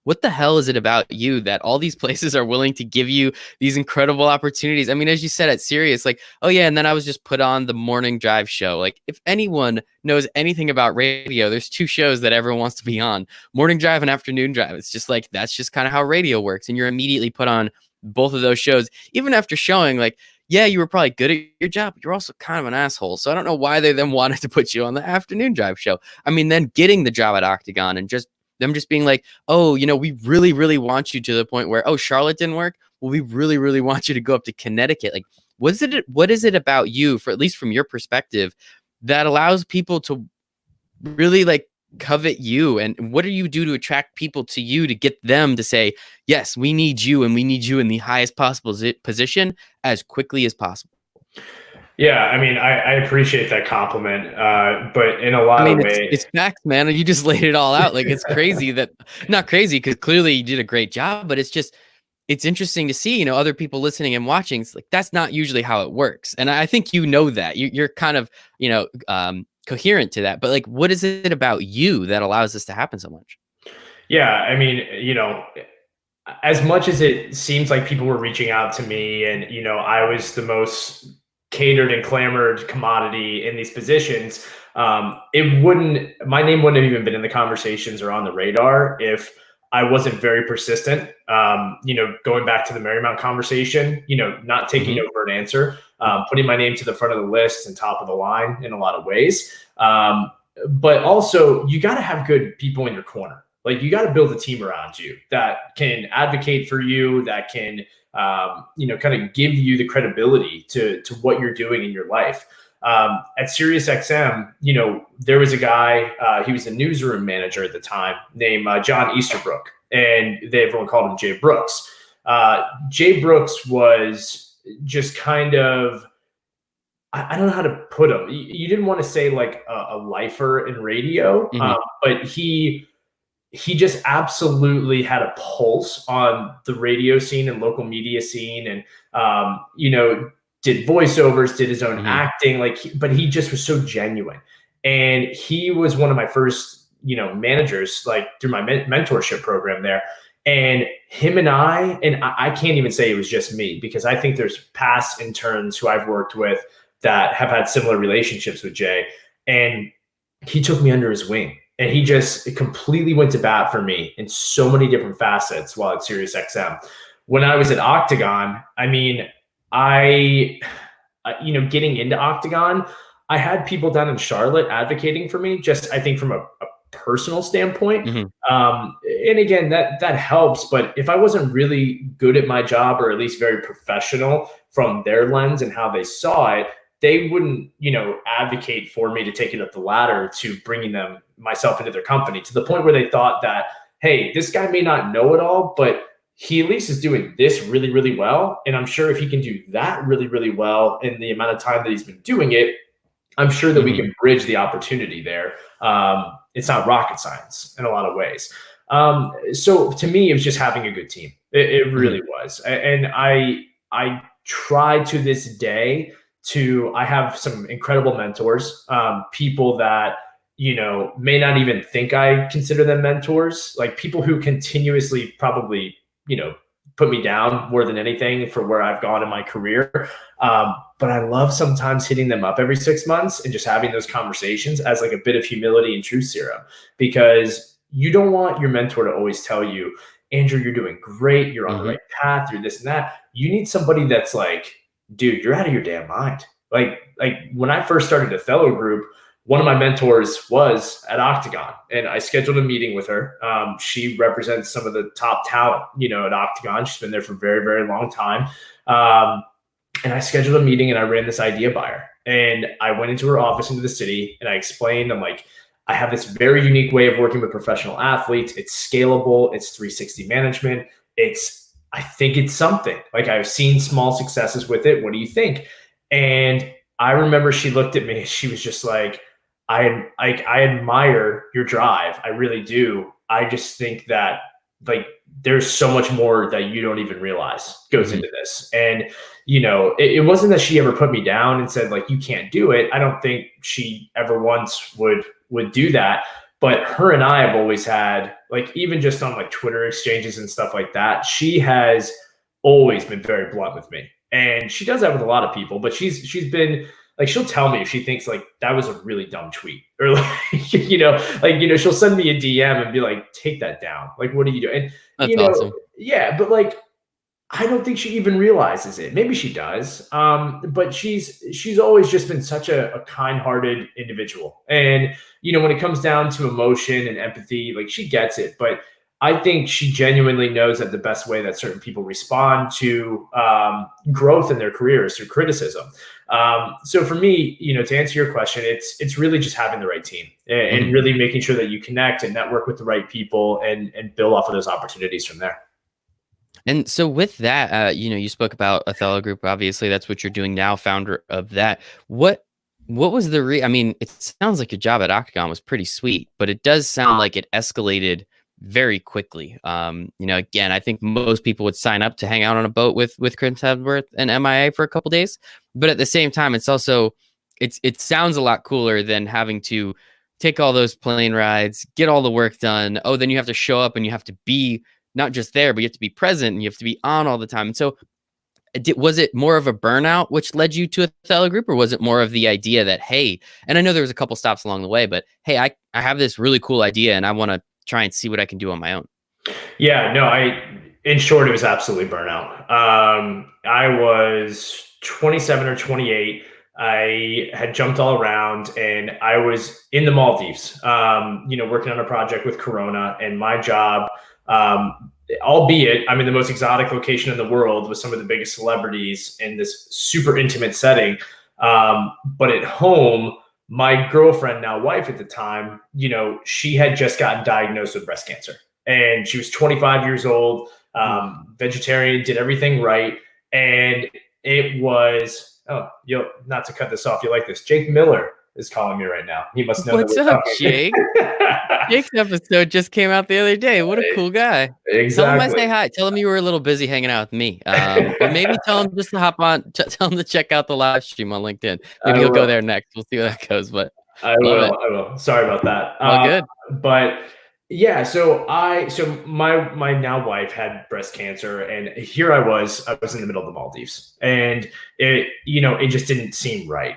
what the hell is it about you that all these places are willing to give you these incredible opportunities? As you said at Sirius, like, oh yeah, and then I was just put on the morning drive show. Like, if anyone knows anything about radio, there's two shows that everyone wants to be on: morning drive and afternoon drive. It's just like, that's just kind of how radio works. And you're immediately put on both of those shows, even after showing like, yeah, you were probably good at your job, but you're also kind of an asshole. So I don't know why they then wanted to put you on the afternoon drive show. Then getting the job at Octagon and just them just being like, oh, we really, really want you, to the point where, oh, Charlotte didn't work. Well, we really, really want you to go up to Connecticut. Like, what is it about you, for at least from your perspective, that allows people to really like covet you? And what do you do to attract people to you, to get them to say, yes, we need you, and we need you in the highest possible position as quickly as possible? Yeah, I appreciate that compliment, but in a lot of ways, it's facts, man. You just laid it all out. Like, it's crazy that, not crazy, because clearly you did a great job, but it's interesting to see, other people listening and watching. It's like, that's not usually how it works. And I think that you're kind of, coherent to that. But like, what is it about you that allows this to happen so much? Yeah, as much as it seems like people were reaching out to me and, I was the most catered and clamored commodity in these positions, my name wouldn't have even been in the conversations or on the radar if I wasn't very persistent. Going back to the Marymount conversation, not taking no for an answer, putting my name to the front of the list and top of the line in a lot of ways. But also, you got to have good people in your corner. Like, you got to build a team around you that can advocate for you, that can kind of give you the credibility to what you're doing in your life. At SiriusXM, there was a guy, he was a newsroom manager at the time, named John Easterbrook, and everyone called him Jay Brooks. Jay Brooks was just kind of, I don't know how to put him. You didn't want to say like a lifer in radio, but he just absolutely had a pulse on the radio scene and local media scene, and did voiceovers, did his own acting, but he just was so genuine. And he was one of my first, managers, like through my mentorship program there. And him and I can't even say it was just me, because I think there's past interns who I've worked with that have had similar relationships with Jay. And he took me under his wing. And he just completely went to bat for me in so many different facets while at SiriusXM. When I was at Octagon, getting into Octagon, I had people down in Charlotte advocating for me, just I think from a personal standpoint. And again, that helps. But if I wasn't really good at my job, or at least very professional from their lens and how they saw it, they wouldn't, advocate for me to take it up the ladder to bringing myself into their company, to the point where they thought that, hey, this guy may not know it all, but he at least is doing this really, really well. And I'm sure if he can do that really, really well in the amount of time that he's been doing it, I'm sure that we can bridge the opportunity there. It's not rocket science in a lot of ways. So to me, it was just having a good team. It really was. And I try to this day I have some incredible mentors, people that, may not even think I consider them mentors, like people who continuously probably, put me down more than anything for where I've gone in my career. But I love sometimes hitting them up every 6 months and just having those conversations as like a bit of humility and truth serum, because you don't want your mentor to always tell you, Andrew, you're doing great. You're on the right path. You're this and that. You need somebody that's like, dude, you're out of your damn mind. Like when I first started Athelo Group, one of my mentors was at Octagon, and I scheduled a meeting with her. She represents some of the top talent, at Octagon. She's been there for a very, very long time. And I scheduled a meeting and I ran this idea by her. And I went into her office into the city and I explained, I'm like, I have this very unique way of working with professional athletes. It's scalable. It's 360 management. I think it's something. Like, I've seen small successes with it. What do you think? And I remember she looked at me. She was just like, I admire your drive. I really do. I just think that, like, there's so much more that you don't even realize goes into this. And, it wasn't that she ever put me down and said, like, you can't do it. I don't think she ever once would do that. But her and I have always had, like, even just on like Twitter exchanges and stuff like that, she has always been very blunt with me. And she does that with a lot of people, but she's been like, she'll tell me if she thinks like that was a really dumb tweet, or like, she'll send me a DM and be like, take that down. Like, what are you doing? And, That's awesome. yeah, but like, I don't think she even realizes it. Maybe she does. But she's always just been such a kind-hearted individual. And, when it comes down to emotion and empathy, like, she gets it. But I think she genuinely knows that the best way that certain people respond to growth in their careers through criticism. So for me, to answer your question, it's really just having the right team and really making sure that you connect and network with the right people and build off of those opportunities from there. And so with that, you spoke about Athelo Group. Obviously, that's what you're doing now, founder of that. What was I mean, it sounds like your job at Octagon was pretty sweet, but it does sound like it escalated very quickly. Again, I think most people would sign up to hang out on a boat with Chris Hemsworth and MIA for a couple days. But at the same time, it sounds a lot cooler than having to take all those plane rides, get all the work done. Oh, then you have to show up and you have to be not just there, but you have to be present and you have to be on all the time. And so was it more of a burnout which led you to Athelo Group, or was it more of the idea that, hey, and I know there was a couple stops along the way, but hey, I have this really cool idea and I want to try and see what I can do on my own? Yeah, no, in short, it was absolutely burnout. I was 27 or 28. I had jumped all around and I was in the Maldives, working on a project with Corona, and my job, albeit I'm in the most exotic location in the world with some of the biggest celebrities in this super intimate setting. But at home, my girlfriend, now wife at the time, she had just gotten diagnosed with breast cancer, and she was 25 years old, vegetarian, did everything right. And it was, not to cut this off, you like this. Jake Miller is calling me right now. He must know. What's up, Jake? Jake's episode just came out the other day. What a cool guy. Exactly. Tell him I say hi. Tell him you were a little busy hanging out with me. Or maybe tell him just to hop on, tell him to check out the live stream on LinkedIn. Maybe he'll go there next. We'll see where that goes. But I will. Sorry about that. All good. But yeah, so my now wife had breast cancer, and here I was in the middle of the Maldives, and it just didn't seem right.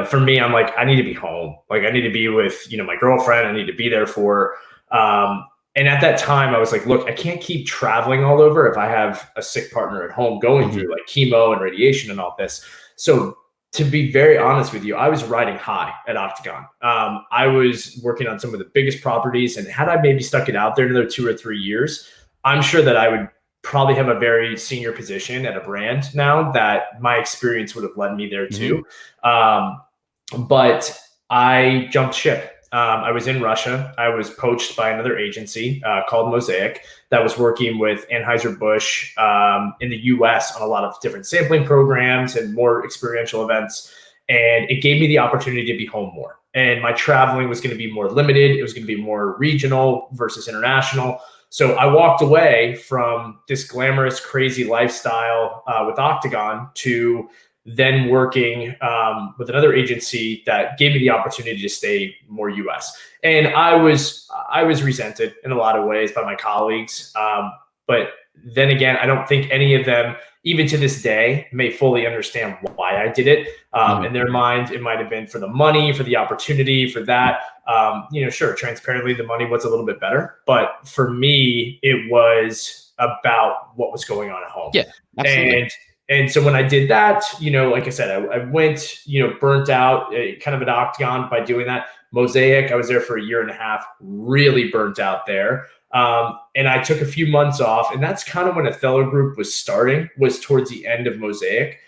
For me, I'm like, I need to be home. Like, I need to be with, my girlfriend. I need to be there for her. And at that time I was like, look, I can't keep traveling all over if I have a sick partner at home going through like chemo and radiation and all this. So to be very honest with you, I was riding high at Octagon. I was working on some of the biggest properties, and had I maybe stuck it out there another 2 or 3 years, I'm sure that I would probably have a very senior position at a brand now, that my experience would have led me there too. But I jumped ship. I was in Russia. I was poached by another agency called Mosaic that was working with Anheuser-Busch in the US on a lot of different sampling programs and more experiential events. And it gave me the opportunity to be home more. And my traveling was going to be more limited. It was going to be more regional versus international. So I walked away from this glamorous, crazy lifestyle with Octagon to then working with another agency that gave me the opportunity to stay more US. And I was resented in a lot of ways by my colleagues. But then again, I don't think any of them, even to this day, may fully understand why I did it. In their mind, it might have been for the money, for the opportunity, for that. Sure, transparently, the money was a little bit better. But for me, it was about what was going on at home. Yeah, absolutely. And so when I did that, like I said, I went, burnt out, kind of an octagon by doing that. Mosaic, I was there for a year and a half, really burnt out there. And I took a few months off, and that's kind of when Athelo Group was starting, was towards the end of Mosaic.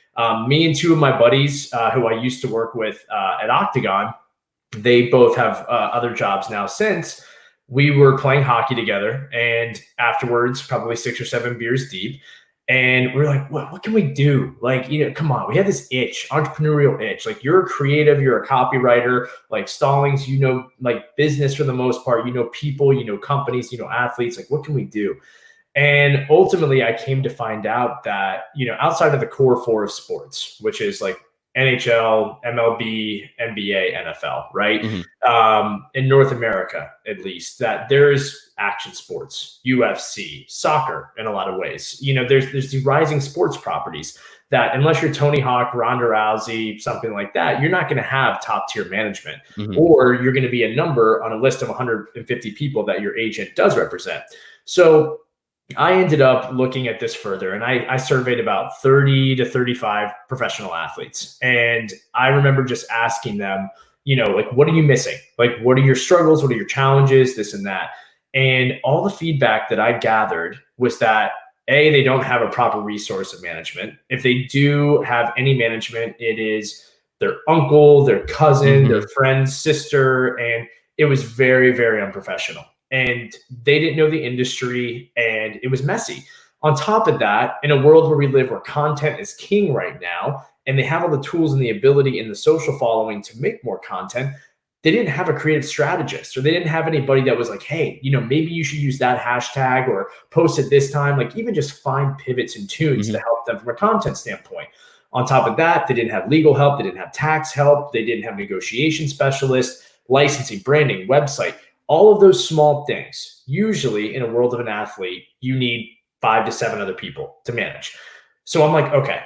Me and two of my buddies who I used to work with at Octagon, they both have other jobs now since. We were playing hockey together, and afterwards, probably 6 or 7 beers deep, and we're like, what can we do? Like, come on, we had this itch, entrepreneurial itch. Like, you're a creative, you're a copywriter, like Stallings, like business for the most part, people, companies, athletes, like what can we do? And ultimately I came to find out that, outside of the core 4 of sports, which is like NHL, MLB, NBA, NFL, right? In North America, at least, that there's action sports, UFC, soccer in a lot of ways. There's the rising sports properties that unless you're Tony Hawk, Ronda Rousey, something like that, you're not going to have top tier management, or you're going to be a number on a list of 150 people that your agent does represent. So I ended up looking at this further, and I surveyed about 30 to 35 professional athletes. And I remember just asking them, like, what are you missing? Like, what are your struggles? What are your challenges? This and that. And all the feedback that I gathered was that, A, they don't have a proper resource of management. If they do have any management, it is their uncle, their cousin, their friend's sister. And it was very, very unprofessional. And they didn't know the industry, and it was messy. On top of that, in a world where we live, where content is king right now, and they have all the tools and the ability and the social following to make more content, they didn't have a creative strategist, or they didn't have anybody that was like, hey, maybe you should use that hashtag or post it this time. Like, even just find pivots and tunes to help them from a content standpoint. On top of that, they didn't have legal help. They didn't have tax help. They didn't have negotiation specialists, licensing, branding, website. All of those small things, usually in a world of an athlete, you need 5 to 7 other people to manage. So I'm like, okay,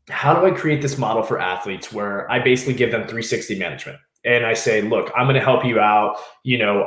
how do I create this model for athletes where I basically give them 360 management? And I say, look, I'm going to help you out.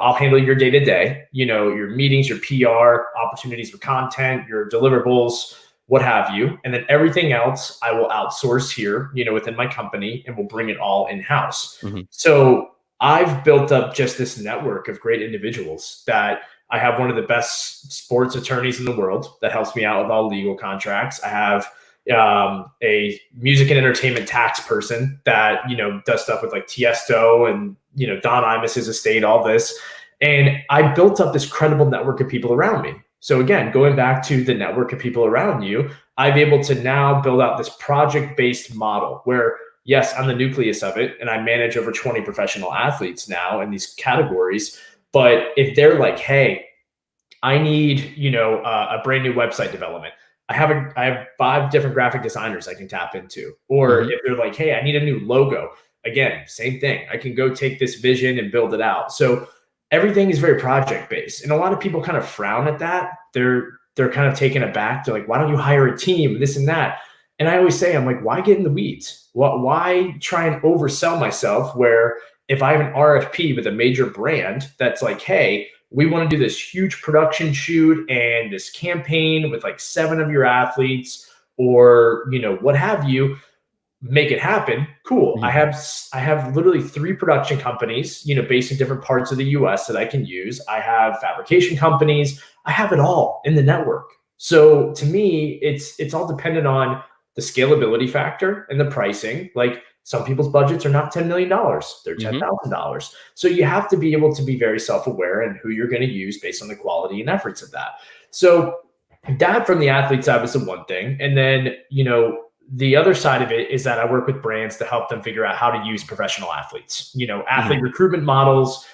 I'll handle your day to day, your meetings, your PR, opportunities for content, your deliverables, what have you. And then everything else I will outsource here, within my company, and we'll bring it all in-house. So I've built up just this network of great individuals that I have one of the best sports attorneys in the world that helps me out with all legal contracts. I have a music and entertainment tax person that, does stuff with like Tiesto and, Don Imus's estate, all this. And I built up this credible network of people around me. So again, going back to the network of people around you, I'm able to now build out this project-based model where, yes, I'm the nucleus of it, and I manage over 20 professional athletes now in these categories. But if they're like, hey, I need, a brand new website development, I have 5 different graphic designers I can tap into. Or if they're like, hey, I need a new logo, again, same thing. I can go take this vision and build it out. So everything is very project-based. And a lot of people kind of frown at that. They're kind of taken aback. They're like, why don't you hire a team, this and that? And I always say, I'm like, why get in the weeds? Why try and oversell myself, where if I have an RFP with a major brand that's like, hey, we want to do this huge production shoot and this campaign with like 7 of your athletes, or, what have you, make it happen. Cool. I have literally 3 production companies, based in different parts of the US that I can use. I have fabrication companies. I have it all in the network. So to me, it's all dependent on the scalability factor and the pricing. Like, some people's budgets are not $10 million. They're $10,000. So you have to be able to be very self-aware in who you're going to use based on the quality and efforts of that. So that, from the athlete side, was the one thing. And then, the other side of it is that I work with brands to help them figure out how to use professional athletes, athlete recruitment models.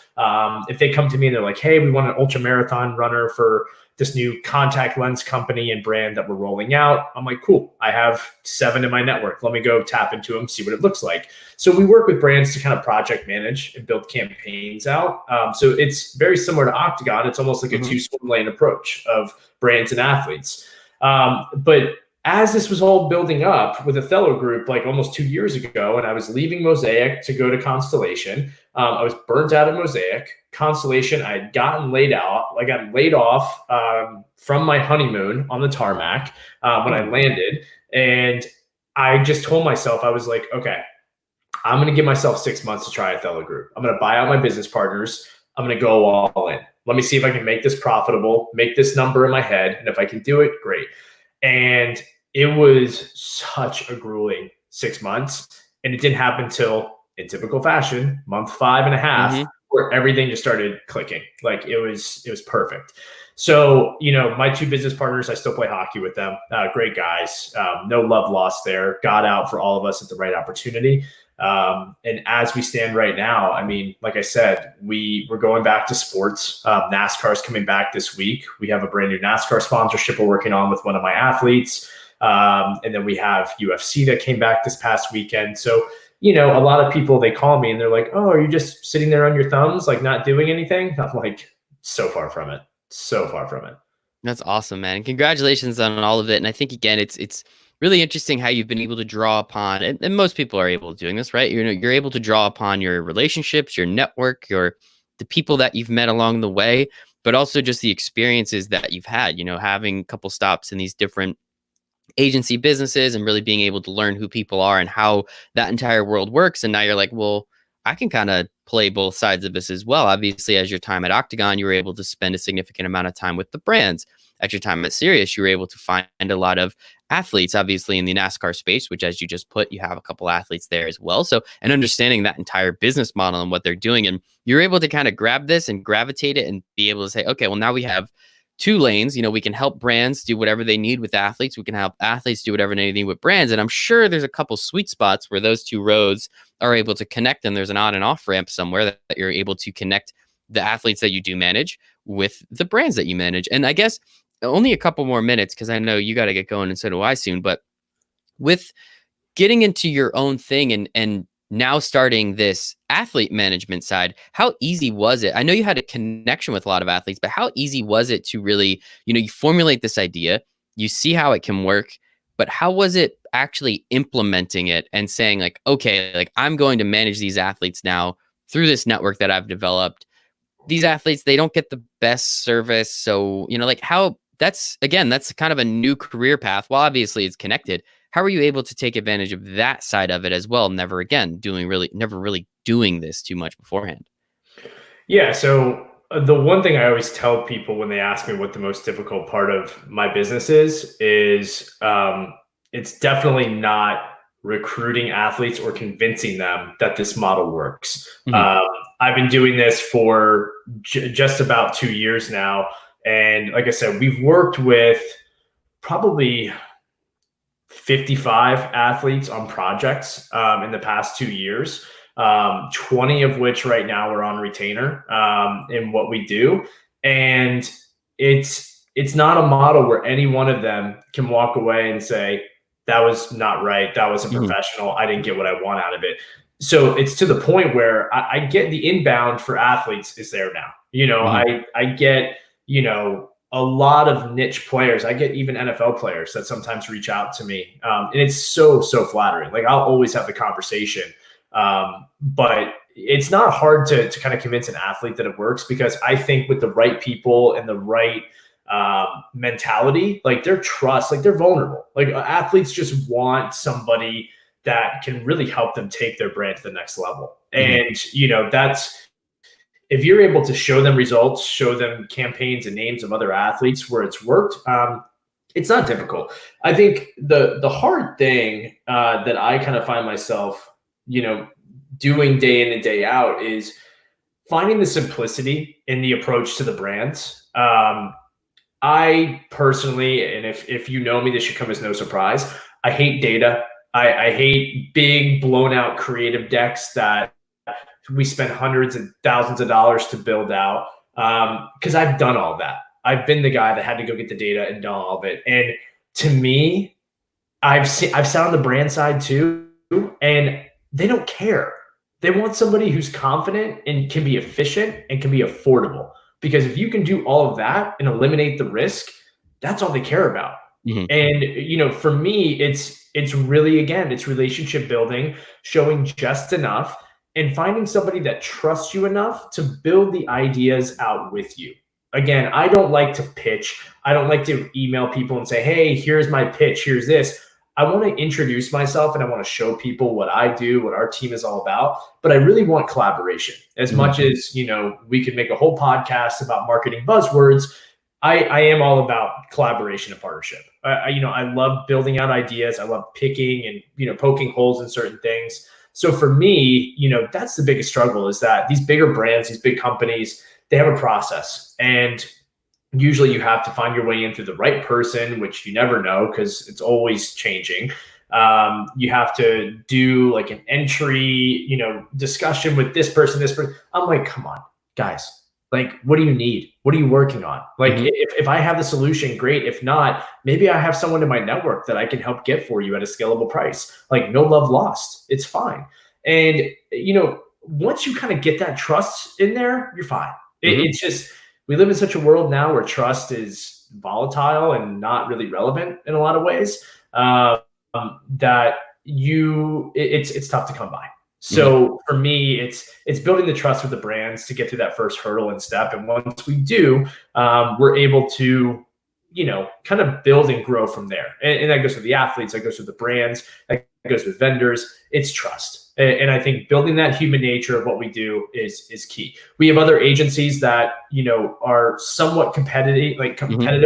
If they come to me and they're like, hey, we want an ultra marathon runner for, this new contact lens company and brand that we're rolling out. I'm like, cool, I have 7 in my network. Let me go tap into them, see what it looks like. So we work with brands to kind of project manage and build campaigns out. So it's very similar to Octagon. It's almost like a two swim lane approach of brands and athletes. But as this was all building up with Athelo Group, like almost 2 years ago, and I was leaving Mosaic to go to Constellation, I was burnt out at Mosaic. Constellation, I had gotten laid out. I got laid off from my honeymoon on the tarmac when I landed. And I just told myself, I was like, okay, I'm going to give myself 6 months to try Athelo Group. I'm going to buy out my business partners. I'm going to go all in. Let me see if I can make this profitable, make this number in my head. And if I can do it, great. And it was such a grueling 6 months. And it didn't happen till, in typical fashion, month 5.5, where everything just started clicking. Like it was perfect. So, my 2 business partners, I still play hockey with them. Great guys. No love lost there. Got out for all of us at the right opportunity. And as we stand right now, I mean, like I said, we're going back to sports. NASCAR's coming back this week. We have a brand new NASCAR sponsorship we're working on with one of my athletes. And then we have UFC that came back this past weekend. So, a lot of people, they call me and they're like, oh, are you just sitting there on your thumbs, like not doing anything? I'm like, so far from it. So far from it. That's awesome, man. Congratulations on all of it. And I think, again, it's really interesting how you've been able to draw upon, and most people are able to doing this, right? You're able to draw upon your relationships, your network, the people that you've met along the way, but also just the experiences that you've had, having a couple stops in these different agency businesses and really being able to learn who people are and how that entire world works. And now you're like, well, I can kind of play both sides of this as well. Obviously, as your time at Octagon, you were able to spend a significant amount of time with the brands. At your time at Sirius, you were able to find a lot of athletes, obviously in the NASCAR space, which, as you just put, you have a couple athletes there as well. So, and understanding that entire business model and what they're doing, and you're able to kind of grab this and gravitate it and be able to say, okay, well, now we have 2 lanes. We can help brands do whatever they need with athletes. We can help athletes do whatever they need with brands. And I'm sure there's a couple sweet spots where those 2 roads are able to connect, and there's an on and off ramp somewhere that you're able to connect the athletes that you do manage with the brands that you manage. And I guess only a couple more minutes, because I know you got to get going and so do I soon, but with getting into your own thing and now starting this athlete management side, how easy was it? I know you had a connection with a lot of athletes, but how easy was it to really, you formulate this idea, you see how it can work, but how was it actually implementing it and saying like, okay, like I'm going to manage these athletes now through this network that I've developed. These athletes, they don't get the best service. So, like how that's kind of a new career path. Well, obviously it's connected. How are you able to take advantage of that side of it as well? Never really doing this too much beforehand. Yeah. So the one thing I always tell people when they ask me what the most difficult part of my business is it's definitely not recruiting athletes or convincing them that this model works. I've been doing this for just about 2 years now. And like I said, we've worked with probably 55 athletes on projects in the past 2 years, 20 of which right now are on retainer in what we do. And it's not a model where any one of them can walk away and say, that was not right. That wasn't professional. I didn't get what I want out of it. So it's to the point where I get the inbound for athletes is there now. I get, a lot of niche players. I get even NFL players that sometimes reach out to me. And it's so flattering. Like I'll always have the conversation. But it's not hard to kind of convince an athlete that it works, because I think with the right people and the right mentality, like their trust, like they're vulnerable. Like athletes just want somebody that can really help them take their brand to the next level. And, that's, if you're able to show them results, show them campaigns and names of other athletes where it's worked, it's not difficult. I think the hard thing that I kind of find myself, doing day in and day out is finding the simplicity in the approach to the brands. I personally, and if you know me, this should come as no surprise, I hate data. I hate big blown out creative decks that we spend hundreds and thousands of dollars to build out, because I've done all that. I've been the guy that had to go get the data and done all of it. And to me, I've sat on the brand side too, and they don't care. They want somebody who's confident and can be efficient and can be affordable. Because if you can do all of that and eliminate the risk, that's all they care about. Mhm. And for me, it's really, again, it's relationship building, showing just enough, and finding somebody that trusts you enough to build the ideas out with you. Again, I don't like to pitch. I don't like to email people and say, hey, here's my pitch, here's this. I want to introduce myself and I want to show people what I do, what our team is all about. But I really want collaboration. As much as, we could make a whole podcast about marketing buzzwords, I am all about collaboration and partnership. I love building out ideas. I love picking and, poking holes in certain things. So for me, that's the biggest struggle, is that these bigger brands, these big companies, they have a process. And usually you have to find your way in through the right person, which you never know because it's always changing. You have to do like an entry, discussion with this person, this person. I'm like, come on, guys. Like, what do you need? What are you working on? Like, if I have the solution, great. If not, maybe I have someone in my network that I can help get for you at a scalable price. Like, no love lost. It's fine. And, once you kind of get that trust in there, you're fine. It's just, we live in such a world now where trust is volatile and not really relevant in a lot of ways, that it's tough to come by. So for me, it's building the trust with the brands to get through that first hurdle and step. And once we do, we're able to, kind of build and grow from there. And that goes with the athletes, that goes with the brands, that goes with vendors. It's trust. And I think building that human nature of what we do is key. We have other agencies that, are somewhat competitive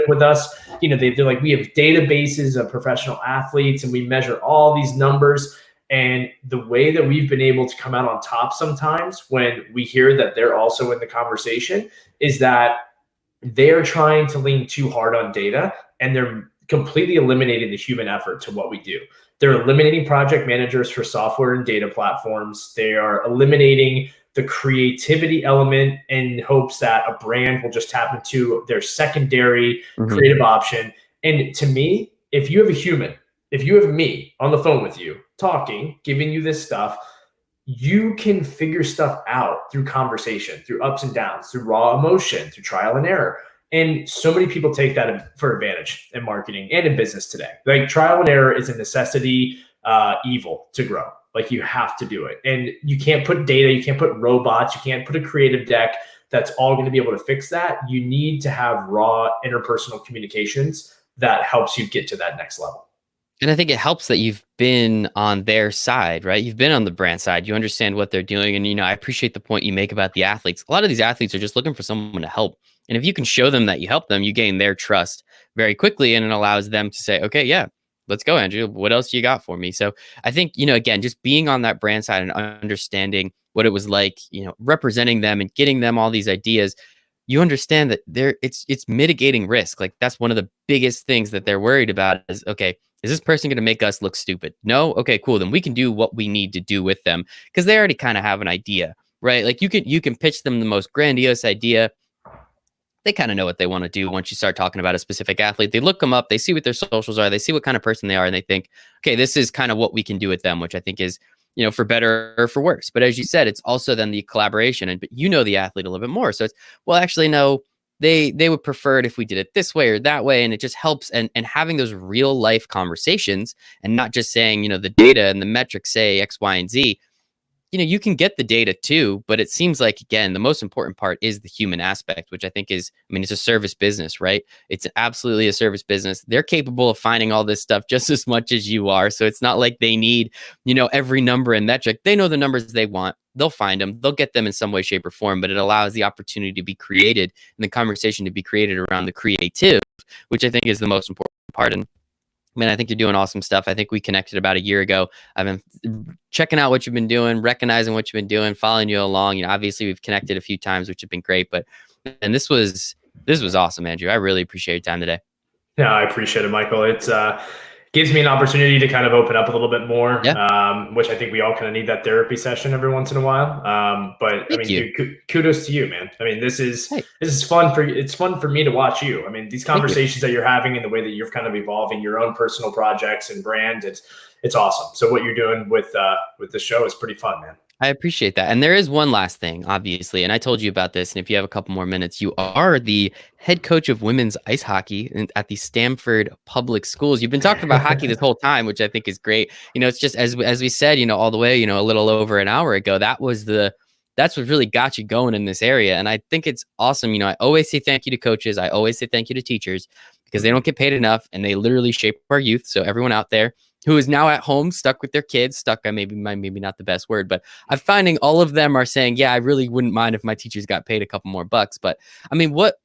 with us. They're like, we have databases of professional athletes and we measure all these numbers. And the way that we've been able to come out on top sometimes when we hear that they're also in the conversation is that they're trying to lean too hard on data and they're completely eliminating the human effort to what we do. They're eliminating project managers for software and data platforms. They are eliminating the creativity element in hopes that a brand will just tap into their secondary creative option. And to me, if you have a human, if you have me on the phone with you talking, giving you this stuff, you can figure stuff out through conversation, through ups and downs, through raw emotion, through trial and error. And so many people take that for advantage in marketing and in business today. Like, trial and error is a necessity evil to grow. Like, you have to do it. And you can't put data, you can't put robots, you can't put a creative deck that's all going to be able to fix that. You need to have raw interpersonal communications that helps you get to that next level. And I think it helps that you've been on their side, right? You've been on the brand side. You understand what they're doing. And, I appreciate the point you make about the athletes. A lot of these athletes are just looking for someone to help. And if you can show them that you help them, you gain their trust very quickly. And it allows them to say, okay, yeah, let's go, Andrew. What else do you got for me? So I think, again, just being on that brand side and understanding what it was like, representing them and getting them all these ideas, you understand that it's mitigating risk. Like, that's one of the biggest things that they're worried about is, okay, is this person going to make us look stupid? No? Okay, cool. Then we can do what we need to do with them because they already kind of have an idea, right? Like, you can pitch them the most grandiose idea. They kind of know what they want to do once you start talking about a specific athlete. They look them up, they see what their socials are, they see what kind of person they are, and they think, okay, this is kind of what we can do with them, which I think is, for better or for worse. But as you said, it's also then the collaboration, but the athlete a little bit more. So it's, well, actually, no, they would prefer it if we did it this way or that way. And it just helps. And having those real life conversations and not just saying, the data and the metrics say X, Y, and Z. You can get the data too, but it seems like, again, the most important part is the human aspect, which I think is, it's a service business, right? It's absolutely a service business. They're capable of finding all this stuff just as much as you are. So it's not like they need, every number and metric. They know the numbers they want. They'll find them. They'll get them in some way, shape, or form, but it allows the opportunity to be created and the conversation to be created around the creative, which I think is the most important part. And man, I think you're doing awesome stuff. I think we connected about a year ago. I've been checking out what you've been doing, recognizing what you've been doing, following you along. Obviously we've connected a few times, which have been great, and this was awesome, Andrew. I really appreciate your time today. Yeah, I appreciate it, Michael. It's Gives me an opportunity to kind of open up a little bit more, Yeah. which I think we all kind of need that therapy session every once in a while. But I Thank mean, you. dude, kudos to you, man. I mean, Hey, this is fun for it's fun for me to watch you. I mean, these thank you. conversations that you're having and the way that you're kind of evolving your own personal projects and brand, it's awesome. So what you're doing with the show is pretty fun, man. I appreciate that. And there is one last thing, obviously, and I told you about this. And if you have a couple more minutes, you are the head coach of women's ice hockey at the Stamford Public Schools. You've been talking about hockey this whole time, which I think is great. It's just as we said, all the way, a little over an hour ago, that's what really got you going in this area. And I think it's awesome. I always say thank you to coaches. I always say thank you to teachers because they don't get paid enough and they literally shape our youth. So everyone out there who is now at home, stuck with their kids, stuck, maybe not the best word, but I'm finding all of them are saying, yeah, I really wouldn't mind if my teachers got paid a couple more bucks. But I mean, what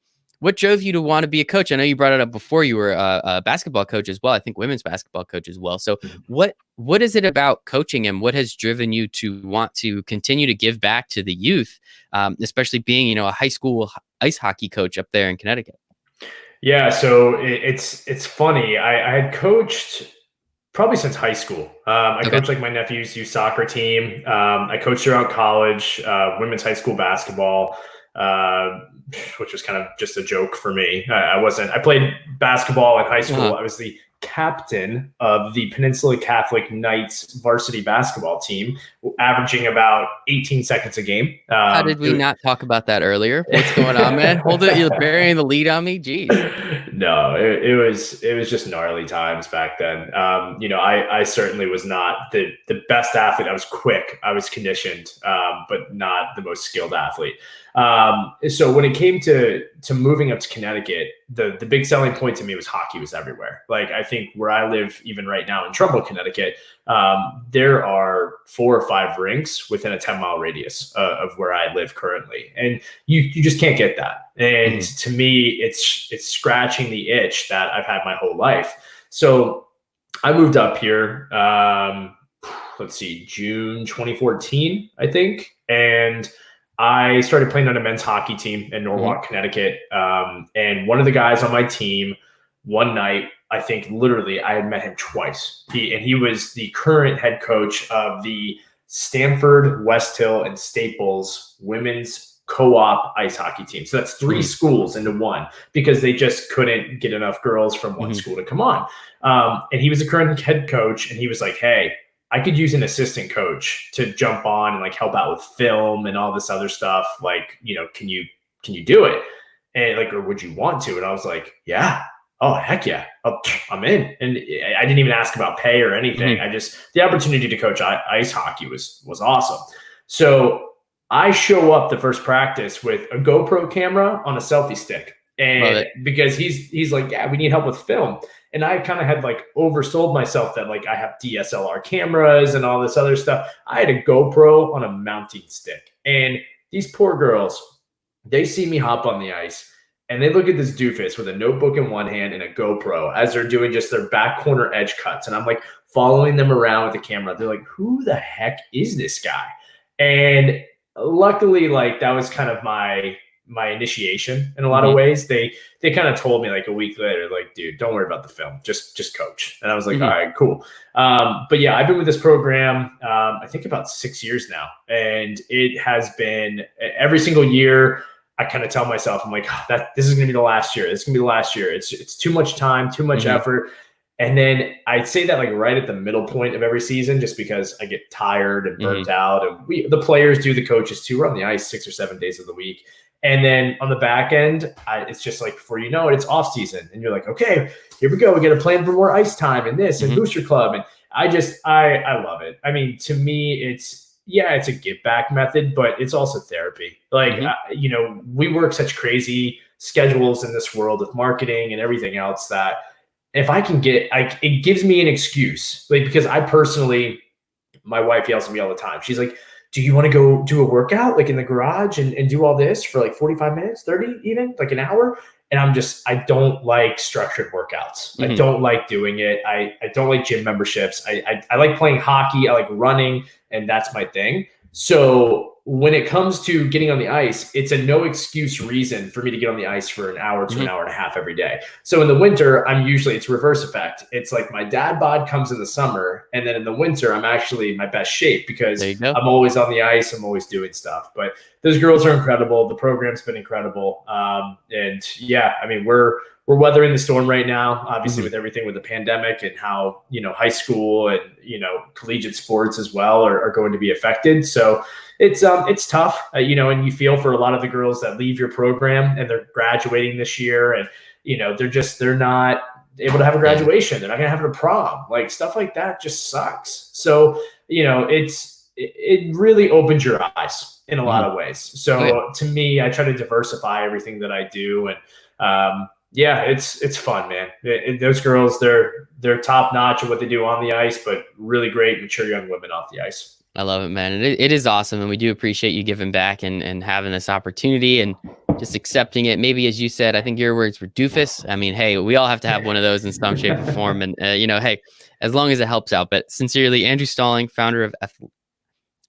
drove you to want to be a coach? I know you brought it up before. You were a basketball coach as well. I think women's basketball coach as well. So what is it about coaching and what has driven you to want to continue to give back to the youth, especially being, a high school ice hockey coach up there in Connecticut? Yeah, so it's funny. I had coached probably since high school. I Okay. coached like my nephew's youth soccer team. I coached throughout college, women's high school basketball, which was kind of just a joke for me. I played basketball in high school. I was the captain of the Peninsula Catholic Knights varsity basketball team, averaging about 18 seconds a game. How did we not talk about that earlier? What's going on, man? Hold it. You're burying the lead on me. Jeez. No, it was just gnarly times back then. I certainly was not the best athlete. I was quick. I was conditioned, but not the most skilled athlete. So when it came to moving up to Connecticut, the big selling point to me was hockey was everywhere. Like I think where I live, even right now in Trumbull, Connecticut, there are 4 or 5 rinks within a 10-mile radius of where I live currently, and you just can't get that. And to me, it's scratching the itch that I've had my whole life. So I moved up here. Let's see, June 2014, I think, and I started playing on a men's hockey team in Norwalk, Connecticut. And one of the guys on my team, one night, I think literally I had met him twice. He was the current head coach of the Stamford, West Hill, and Staples women's co-op ice hockey team. So that's 3 schools into one because they just couldn't get enough girls from one school to come on. And he was the current head coach, and he was like, hey, I could use an assistant coach to jump on and like help out with film and all this other stuff. Like, can you do it? And like, or would you want to? And I was like, yeah. Oh, heck yeah. I'm in. And I didn't even ask about pay or anything. The opportunity to coach ice hockey was awesome. So I show up the first practice with a GoPro camera on a selfie stick. And because he's like, yeah, we need help with film. And I kind of had like oversold myself that like I have DSLR cameras and all this other stuff. I had a GoPro on a mounting stick. And these poor girls, they see me hop on the ice and they look at this doofus with a notebook in one hand and a GoPro as they're doing just their back corner edge cuts. And I'm like following them around with the camera. They're like, who the heck is this guy? And luckily, like that was kind of my initiation in a lot of ways. They kind of told me like a week later, like, dude, don't worry about the film, just coach. And I was like, all right, cool. But yeah, I've been with this program, I think about 6 years now, and it has been every single year. I kind of tell myself, I'm like, this is going to be the last year. This is going to be the last year. It's too much time, too much effort. And then I'd say that like right at the middle point of every season, just because I get tired and burnt out, and the players do, the coaches too. We're on the ice 6 or 7 days of the week. And then on the back end, it's just like before you know it, it's off season. And you're like, okay, here we go. We got to plan for more ice time and this and Booster Club. And I love it. I mean, to me, it's a give back method, but it's also therapy. Like, we work such crazy schedules in this world of marketing and everything else that if I can it gives me an excuse. Like, because I personally, my wife yells at me all the time. She's like, do you want to go do a workout like in the garage and do all this for like 45 minutes, 30, even like an hour? And I don't like structured workouts. I don't like doing it. I don't like gym memberships. I like playing hockey. I like running, and that's my thing. So when it comes to getting on the ice, it's a no excuse reason for me to get on the ice for an hour to an Mhm. hour and a half every day. So in the winter, it's reverse effect. It's like my dad bod comes in the summer, and then in the winter, I'm actually in my best shape There because you go. I'm always on the ice. I'm always doing stuff. But those girls are incredible. The program's been incredible. And yeah, I mean, we're weathering the storm right now, obviously Mhm. with everything with the pandemic and how, high school and, collegiate sports as well are going to be affected. So it's tough, and you feel for a lot of the girls that leave your program and they're graduating this year, and they're not able to have a Yeah. graduation. They're not going to have a prom, like stuff like that just sucks. So it really opens your eyes in a lot Mhm. of ways. Oh, yeah. So to me, I try to diversify everything that I do, and yeah, it's fun, man. Those girls, they're top notch at what they do on the ice, but really great, mature young women off the ice. I love it, man. And it is awesome. And we do appreciate you giving back and having this opportunity and just accepting it. Maybe, as you said, I think your words were doofus. I mean, hey, we all have to have one of those in some shape or form. And, hey, as long as it helps out. But sincerely, Andrew Stalling, founder of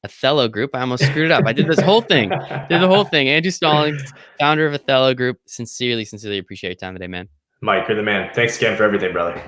Athelo Group. I almost screwed it up. I did this whole thing, did the whole thing. Andrew Stallings, founder of Athelo Group. Sincerely, sincerely appreciate your time today, man. Mike, you're the man. Thanks again for everything, brother.